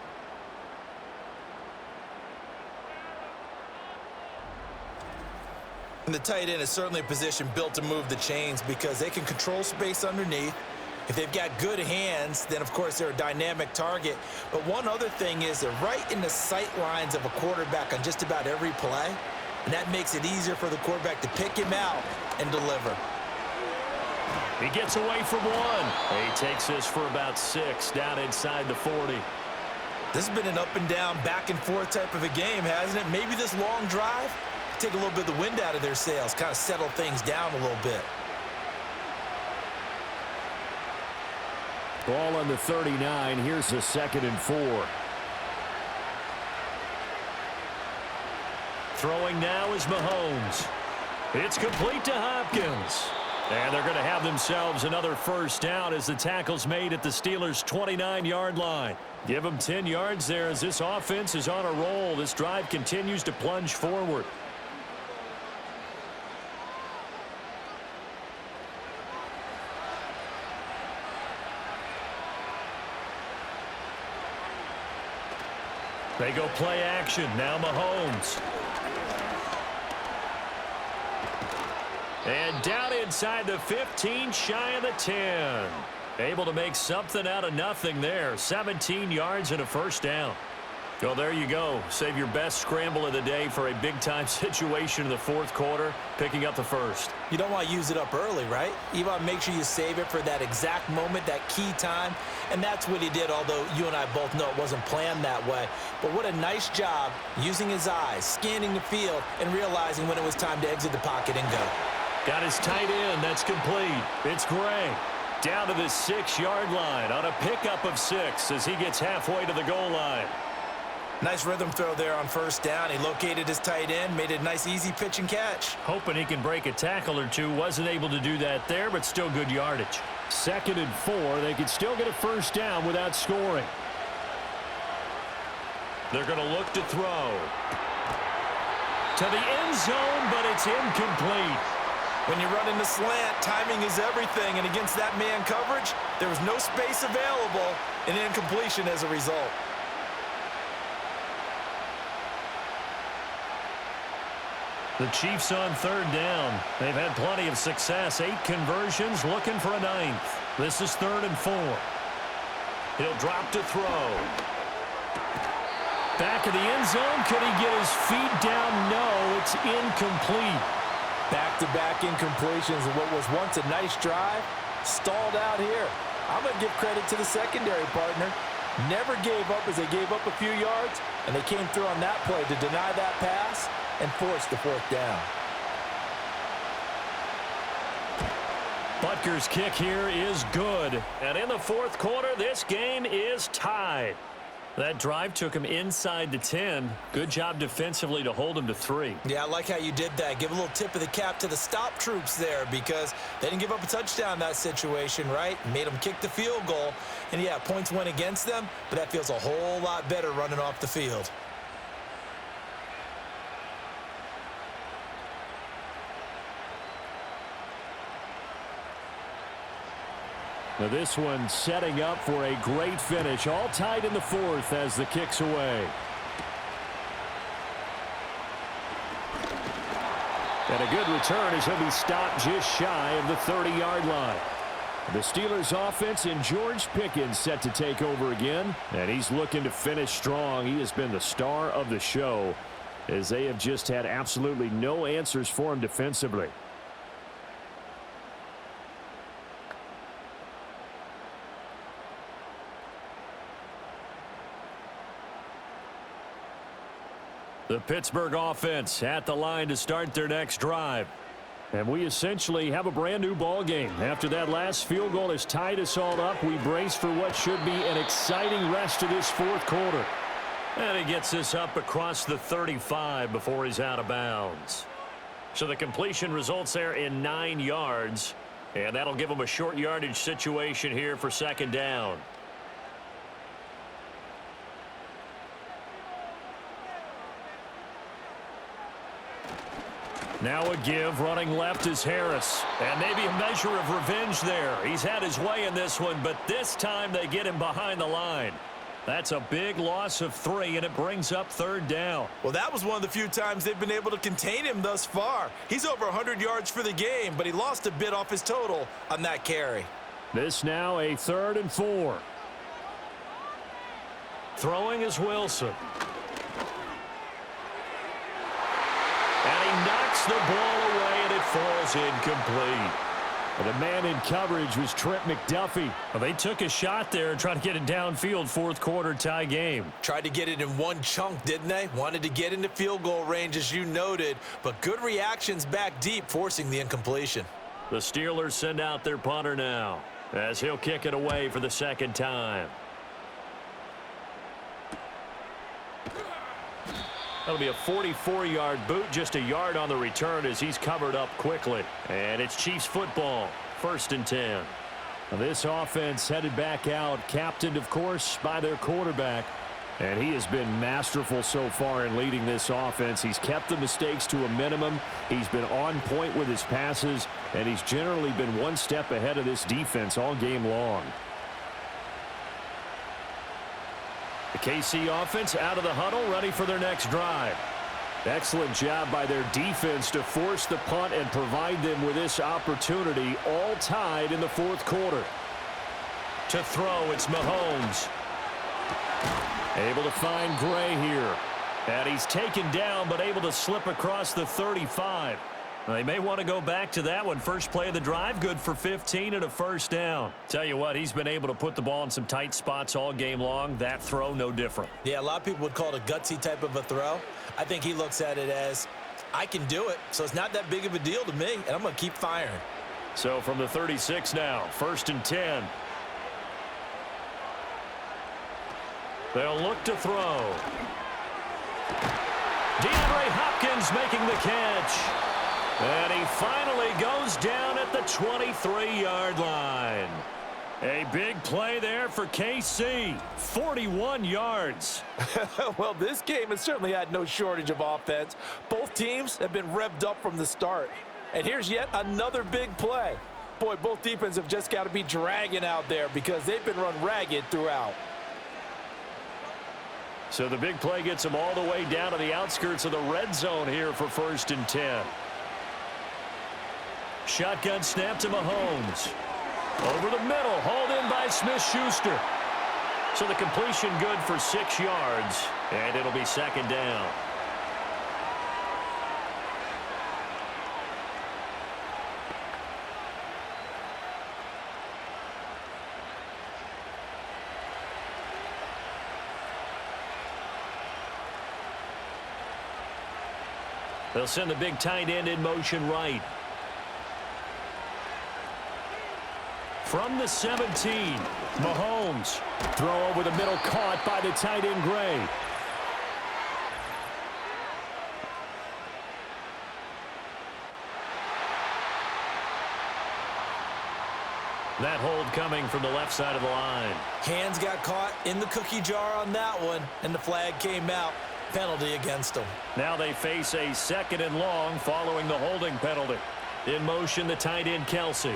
And the tight end is certainly a position built to move the chains because they can control space underneath. If they've got good hands, then, of course, they're a dynamic target. But one other thing is they're right in the sight lines of a quarterback on just about every play, and that makes it easier for the quarterback to pick him out and deliver. He gets away from one. He takes this for about 6 down inside the 40. This has been an up-and-down, back-and-forth type of a game, hasn't it? Maybe this long drive, take a little bit of the wind out of their sails, kind of settle things down a little bit. Ball on the 39. Here's a 2nd and 4. Throwing now is Mahomes. It's complete to Hopkins. And they're going to have themselves another first down as the tackle's made at the Steelers' 29-yard line. Give them 10 yards there as this offense is on a roll. This drive continues to plunge forward. They go play action. Now Mahomes. And down inside the 15, shy of the 10. Able to make something out of nothing there. 17 yards and a first down. Well, there you go. Save your best scramble of the day for a big-time situation in the 4th quarter, picking up the first. You don't want to use it up early, right? You want to make sure you save it for that exact moment, that key time. And that's what he did, although you and I both know it wasn't planned that way. But what a nice job using his eyes, scanning the field, and realizing when it was time to exit the pocket and go. Got his tight end. That's complete. It's Gray. Down to the 6-yard line on a pickup of 6 as he gets halfway to the goal line. Nice rhythm throw there on first down. He located his tight end, made it a nice easy pitch and catch. Hoping he can break a tackle or two. Wasn't able to do that there, but still good yardage. 2nd and 4. They could still get a first down without scoring. They're going to look to throw. To the end zone, but it's incomplete. When you run in the slant, timing is everything. And against that man coverage, there was no space available, and incompletion as a result. The Chiefs on 3rd down. They've had plenty of success. 8 conversions, looking for a 9th. This is 3rd and 4. He'll drop to throw. Back of the end zone. Could he get his feet down? No, it's incomplete. Back-to-back incompletions of what was once a nice drive, stalled out here. I'm going to give credit to the secondary partner. Never gave up as they gave up a few yards, and they came through on that play to deny that pass and force the 4th down. Butker's kick here is good. And in the 4th quarter, this game is tied. That drive took him inside the 10. Good job defensively to hold him to 3. Yeah, I like how you did that. Give a little tip of the cap to the stop troops there because they didn't give up a touchdown in that situation, right? Made them kick the field goal. And, yeah, points went against them, but that feels a whole lot better running off the field. Now this one setting up for a great finish. All tied in the 4th as the kick's away. And a good return as he'll be stopped just shy of the 30-yard line. The Steelers offense and George Pickens set to take over again. And he's looking to finish strong. He has been the star of the show as they have just had absolutely no answers for him defensively. The Pittsburgh offense at the line to start their next drive. And we essentially have a brand new ball game. After that last field goal has tied us all up, we brace for what should be an exciting rest of this fourth quarter. And he gets this up across the 35 before he's out of bounds. So the completion results there in 9 yards. And that'll give him a short yardage situation here for second down. Now a give, running left is Harris. And maybe a measure of revenge there. He's had his way in this one, but this time they get him behind the line. That's a big loss of 3, and it brings up third down. Well, that was one of the few times they've been able to contain him thus far. He's over 100 yards for the game, but he lost a bit off his total on that carry. This now a 3rd and 4. Throwing is Wilson. And he knocks the ball away, and it falls incomplete. The man in coverage was Trent McDuffie. Well, they took a shot there and tried to get it downfield, fourth quarter tie game. Tried to get it in one chunk, didn't they? Wanted to get into field goal range, as you noted, but good reactions back deep, forcing the incompletion. The Steelers send out their punter now, as he'll kick it away for the second time. That'll be a 44-yard boot, just a yard on the return as he's covered up quickly. And it's Chiefs football, 1st and 10. This offense headed back out, captained, of course, by their quarterback. And he has been masterful so far in leading this offense. He's kept the mistakes to a minimum. He's been on point with his passes, and he's generally been one step ahead of this defense all game long. The KC offense out of the huddle, ready for their next drive. Excellent job by their defense to force the punt and provide them with this opportunity, all tied in the fourth quarter. To throw, it's Mahomes. Able to find Gray here. And he's taken down, but able to slip across the 35. They may want to go back to that one. First play of the drive, good for 15 and a first down. Tell you what, he's been able to put the ball in some tight spots all game long. That throw, no different. Yeah, a lot of people would call it a gutsy type of a throw. I think he looks at it as, I can do it, so it's not that big of a deal to me, and I'm going to keep firing. So from the 36 now, 1st and 10. They'll look to throw. DeAndre Hopkins making the catch. And he finally goes down at the 23-yard line. A big play there for KC. 41 yards. Well, this game has certainly had no shortage of offense. Both teams have been revved up from the start. And here's yet another big play. Boy, both defenses have just got to be dragging out there because they've been run ragged throughout. So the big play gets them all the way down to the outskirts of the red zone here for 1st and 10. Shotgun snap to Mahomes. Over the middle, hauled in by Smith-Schuster. So the completion good for 6 yards, and it'll be second down. They'll send the big tight end in motion right. From the 17, Mahomes. Throw over the middle, caught by the tight end Gray. That hold coming from the left side of the line. Hands got caught in the cookie jar on that one, and the flag came out. Penalty against them. Now they face a 2nd and long following the holding penalty. In motion, the tight end Kelsey.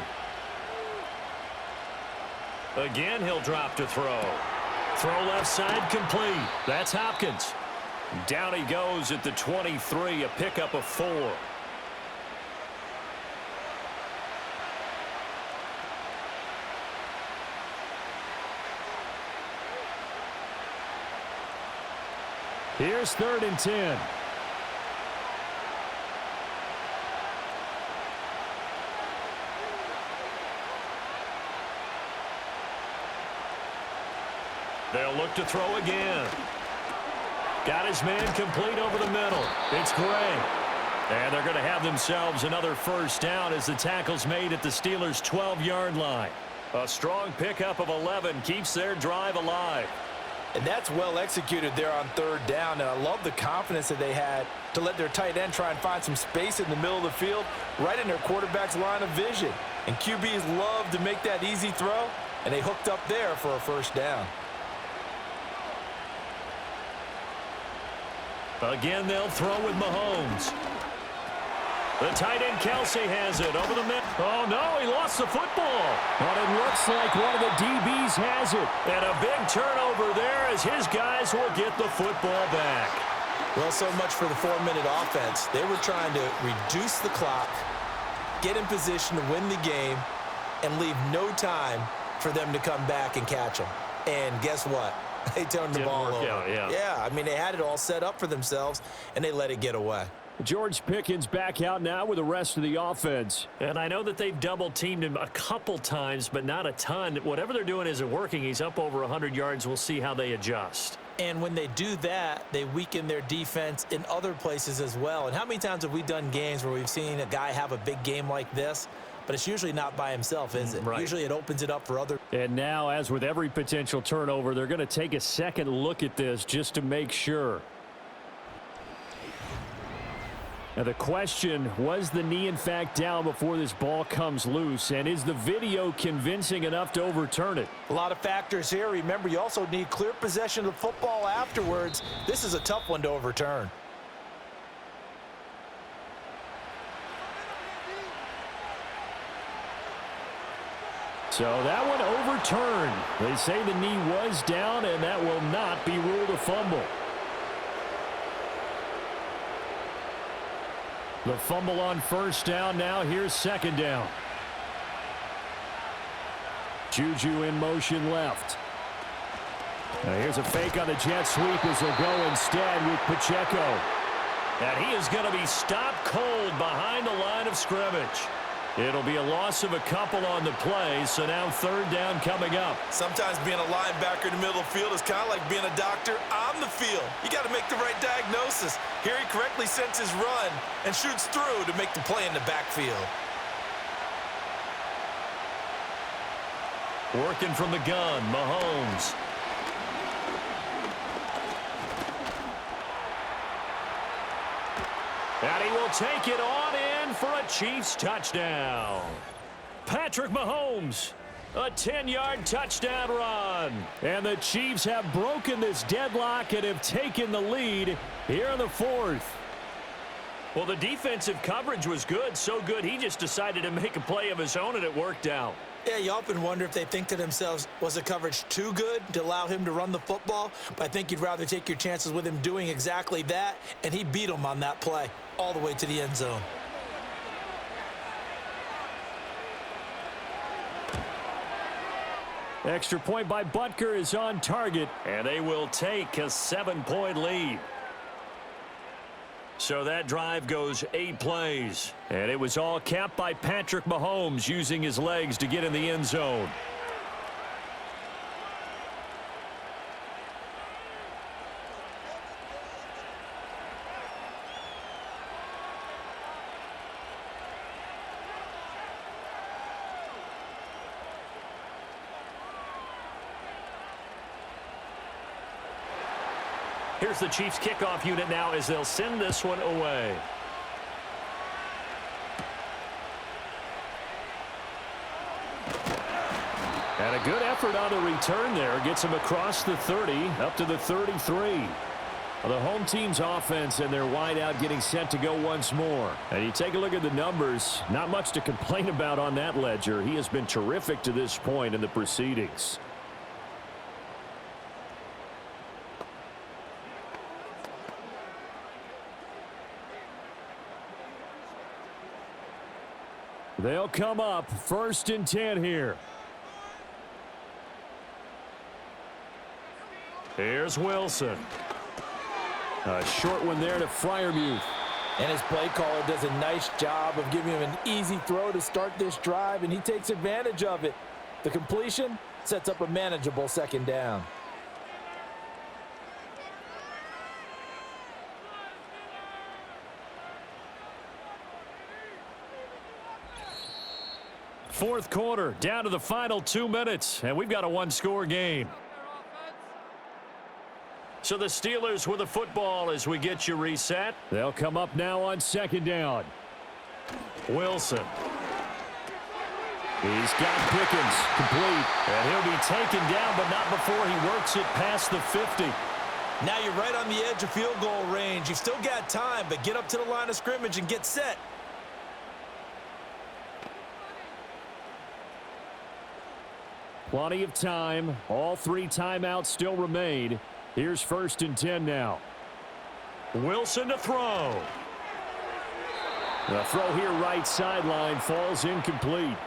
Again, he'll drop to throw. Throw left side complete. That's Hopkins. Down he goes at the 23, a pickup of 4. Here's 3rd and 10. They'll look to throw again. Got his man complete over the middle. It's Gray. And they're going to have themselves another first down as the tackle's made at the Steelers' 12-yard line. A strong pickup of 11 keeps their drive alive. And that's well executed there on third down, and I love the confidence that they had to let their tight end try and find some space in the middle of the field, right in their quarterback's line of vision. And QBs love to make that easy throw, and they hooked up there for a first down. Again, they'll throw with Mahomes. The tight end Kelsey has it over the middle. Oh, no, he lost the football. But it looks like one of the DBs has it. And a big turnover there as his guys will get the football back. Well, so much for the 4-minute offense. They were trying to reduce the clock, get in position to win the game, and leave no time for them to come back and catch them. And guess what? They turned the ball over. Yeah, I mean, they had it all set up for themselves, and they let it get away. George Pickens back out now with the rest of the offense. And I know that they've double-teamed him a couple times, but not a ton. Whatever they're doing isn't working. He's up over 100 yards. We'll see how they adjust. And when they do that, they weaken their defense in other places as well. And how many times have we done games where we've seen a guy have a big game like this, but it's usually not by himself, is it? Right. Usually it opens it up for other. And now, as with every potential turnover, they're going to take a second look at this just to make sure. Now the question, was the knee in fact down before this ball comes loose? And is the video convincing enough to overturn it? A lot of factors here. Remember, you also need clear possession of the football afterwards. This is a tough one to overturn. So that one overturned. They say the knee was down, and that will not be ruled a fumble. The fumble on first down. Now here's second down. Juju in motion left. Now here's a fake on the jet sweep as they'll go instead with Pacheco. And he is going to be stopped cold behind the line of scrimmage. It'll be a loss of a couple on the play, so now third down coming up. Sometimes being a linebacker in the middle of the field is kind of like being a doctor on the field. You got to make the right diagnosis. Here he correctly sends his run and shoots through to make the play in the backfield. Working from the gun, Mahomes. And he will take it on in for a Chiefs touchdown. Patrick Mahomes, a 10-yard touchdown run. And the Chiefs have broken this deadlock and have taken the lead here in the fourth. Well, the defensive coverage was good, so good he just decided to make a play of his own, and it worked out. Yeah, you often wonder if they think to themselves, was the coverage too good to allow him to run the football? But I think you'd rather take your chances with him doing exactly that, and he beat him on that play all the way to the end zone. Extra point by Butker is on target. And they will take a 7-point lead. So that drive goes 8 plays. And it was all capped by Patrick Mahomes using his legs to get in the end zone. Here's the Chiefs kickoff unit now as they'll send this one away. And a good effort on the return there. Gets him across the 30, up to the 33. The home team's offense and their wideout getting set to go once more. And you take a look at the numbers, not much to complain about on that ledger. He has been terrific to this point in the proceedings. They'll come up 1st and 10 here. Here's Wilson. A short one there to Freiermuth. And his play caller does a nice job of giving him an easy throw to start this drive, and he takes advantage of it. The completion sets up a manageable second down. Fourth quarter, down to the final 2 minutes, and we've got a one-score game. So the Steelers with the football as we get you reset. They'll come up now on second down. Wilson. He's got Pickens complete. And he'll be taken down, but not before he works it past the 50. Now you're right on the edge of field goal range. You've still got time, but get up to the line of scrimmage and get set. Plenty of time. All 3 timeouts still remain. Here's 1st and 10 now. Wilson to throw. The throw here right sideline falls incomplete.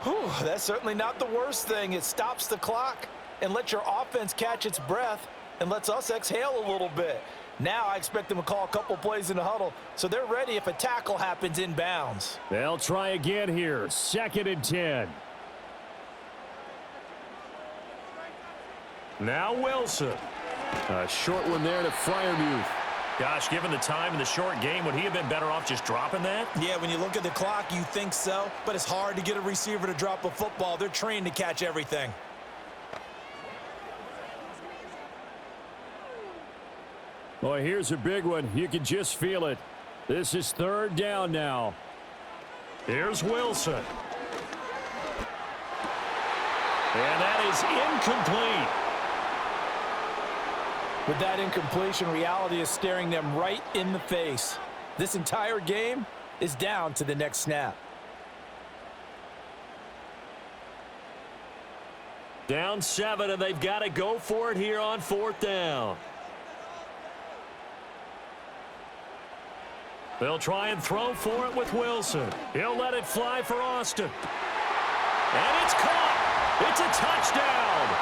Whew, that's certainly not the worst thing. It stops the clock and lets your offense catch its breath and lets us exhale a little bit. Now I expect them to call a couple plays in the huddle so they're ready if a tackle happens inbounds. They'll try again here. 2nd and 10. Now Wilson. A short one there to Freiermuth. Gosh, given the time in the short game, would he have been better off just dropping that? Yeah, when you look at the clock, you think so, but it's hard to get a receiver to drop a football. They're trained to catch everything. Boy, here's a big one. You can just feel it. This is 3rd down now. Here's Wilson. And that is incomplete. With that incompletion, reality is staring them right in the face. This entire game is down to the next snap. Down 7, and they've got to go for it here on 4th down. They'll try and throw for it with Wilson. He'll let it fly for Austin. And it's caught. It's a touchdown.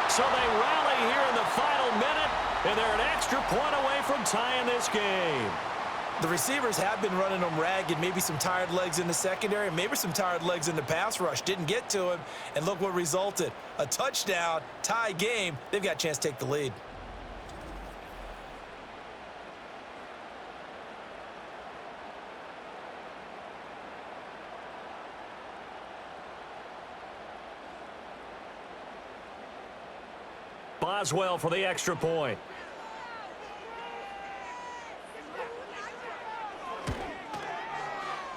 So they rally here in the final minute, and they're an extra point away from tying this game. The receivers have been running them ragged. Maybe some tired legs in the secondary, maybe some tired legs in the pass rush. Didn't get to him, and look what resulted. A touchdown, tie game. They've got a chance to take the lead. Boswell for the extra point.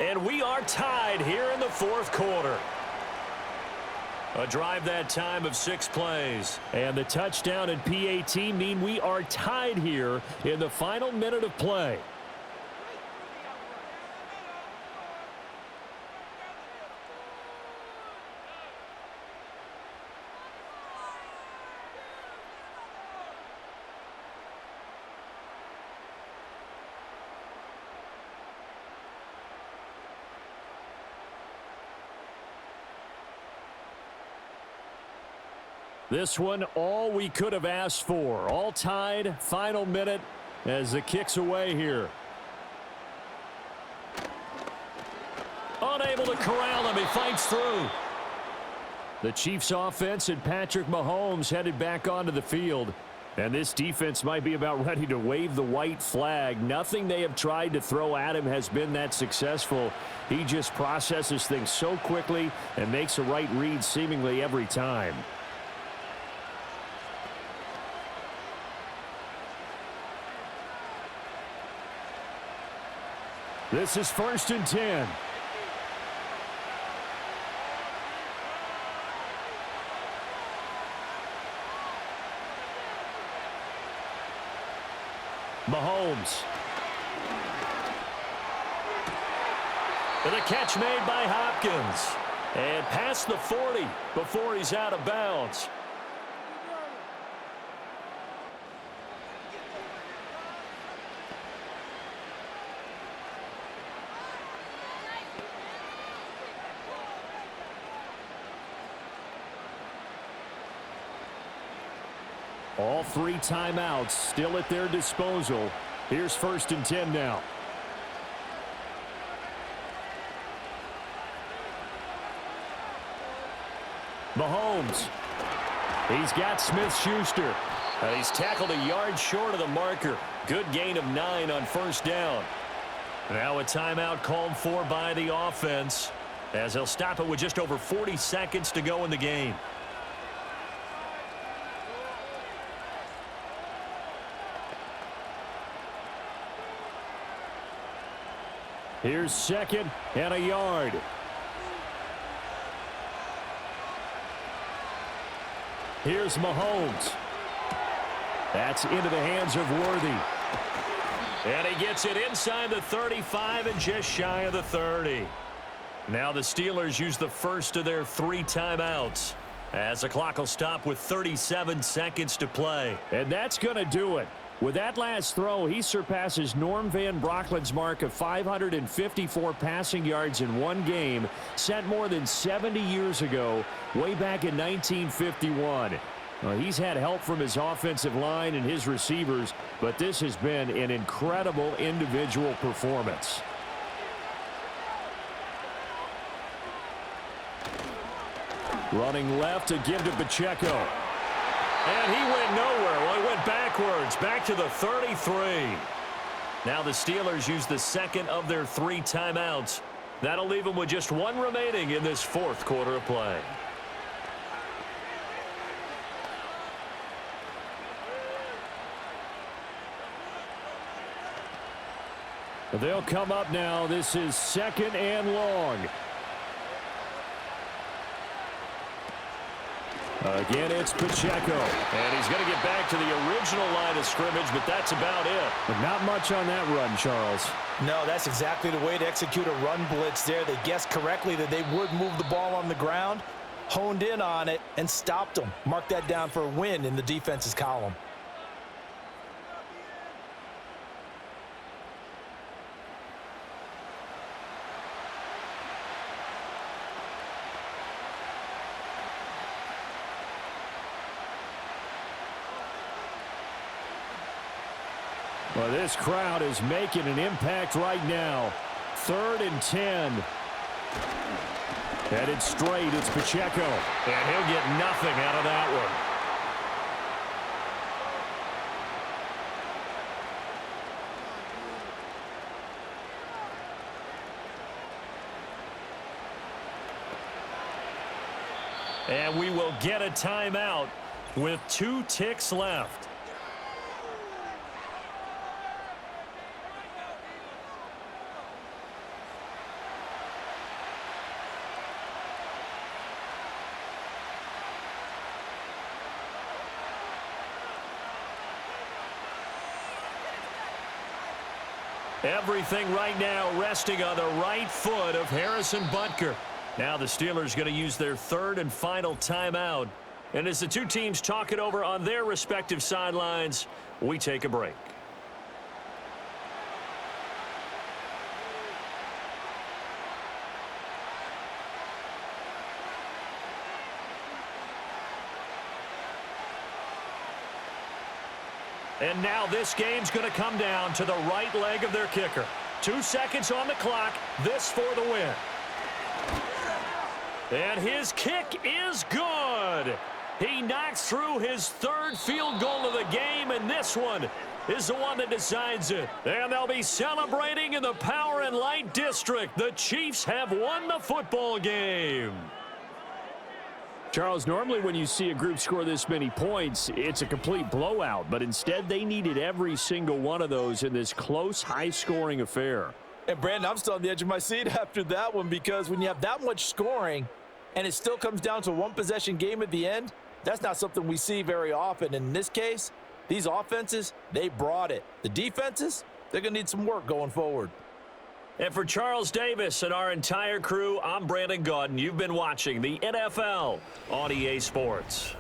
And we are tied here in the 4th quarter. A drive that time of 6 plays. And the touchdown and PAT mean we are tied here in the final minute of play. This one, all we could have asked for. All tied, final minute as the kick's away here. Unable to corral him, he fights through. The Chiefs offense and Patrick Mahomes headed back onto the field. And this defense might be about ready to wave the white flag. Nothing they have tried to throw at him has been that successful. He just processes things so quickly and makes a right read seemingly every time. This is 1st and 10. Mahomes. And a catch made by Hopkins. And past the 40 before he's out of bounds. All 3 timeouts still at their disposal. Here's 1st and 10 now. Mahomes. He's got Smith-Schuster. He's tackled a yard short of the marker. Good gain of 9 on 1st down. Now a timeout called for by the offense. as he'll stop it with just over 40 seconds to go in the game. Here's 2nd and a yard. Here's Mahomes. That's into the hands of Worthy. And he gets it inside the 35 and just shy of the 30. Now the Steelers use the first of their 3 timeouts, as the clock will stop with 37 seconds to play. And that's going to do it. With that last throw, he surpasses Norm Van Brocklin's mark of 554 passing yards in one game, set more than 70 years ago, way back in 1951. He's had help from his offensive line and his receivers, but this has been an incredible individual performance. Running left to give to Pacheco. And he went nowhere. Well, he went backwards, back to the 33. Now the Steelers use the second of their 3 timeouts. That'll leave them with just 1 remaining in this 4th quarter of play. They'll come up now. This is 2nd and long. Again, it's Pacheco. And he's going to get back to the original line of scrimmage, but that's about it. But not much on that run, Charles. No, that's exactly the way to execute a run blitz there. They guessed correctly that they would move the ball on the ground, honed in on it, and stopped them. Mark that down for a win in the defense's column. Well, this crowd is making an impact right now. 3rd and 10. Headed straight, it's Pacheco. And he'll get nothing out of that one. And we will get a timeout with 2 ticks left. Everything right now resting on the right foot of Harrison Butker. Now the Steelers going to use their 3rd and final timeout. And as the 2 teams talk it over on their respective sidelines, we take a break. And now this game's going to come down to the right leg of their kicker. 2 seconds on the clock. This for the win. And his kick is good. He knocks through his 3rd field goal of the game, and this one is the one that decides it. And they'll be celebrating in the Power and Light District. The Chiefs have won the football game. Charles, normally when you see a group score this many points, it's a complete blowout. But instead, they needed every single one of those in this close, high-scoring affair. And, Brandon, I'm still on the edge of my seat after that one, because when you have that much scoring and it still comes down to a 1-possession game at the end, that's not something we see very often. In this case, these offenses, they brought it. The defenses, they're going to need some work going forward. And for Charles Davis and our entire crew, I'm Brandon Gaudin. You've been watching the NFL on EA Sports.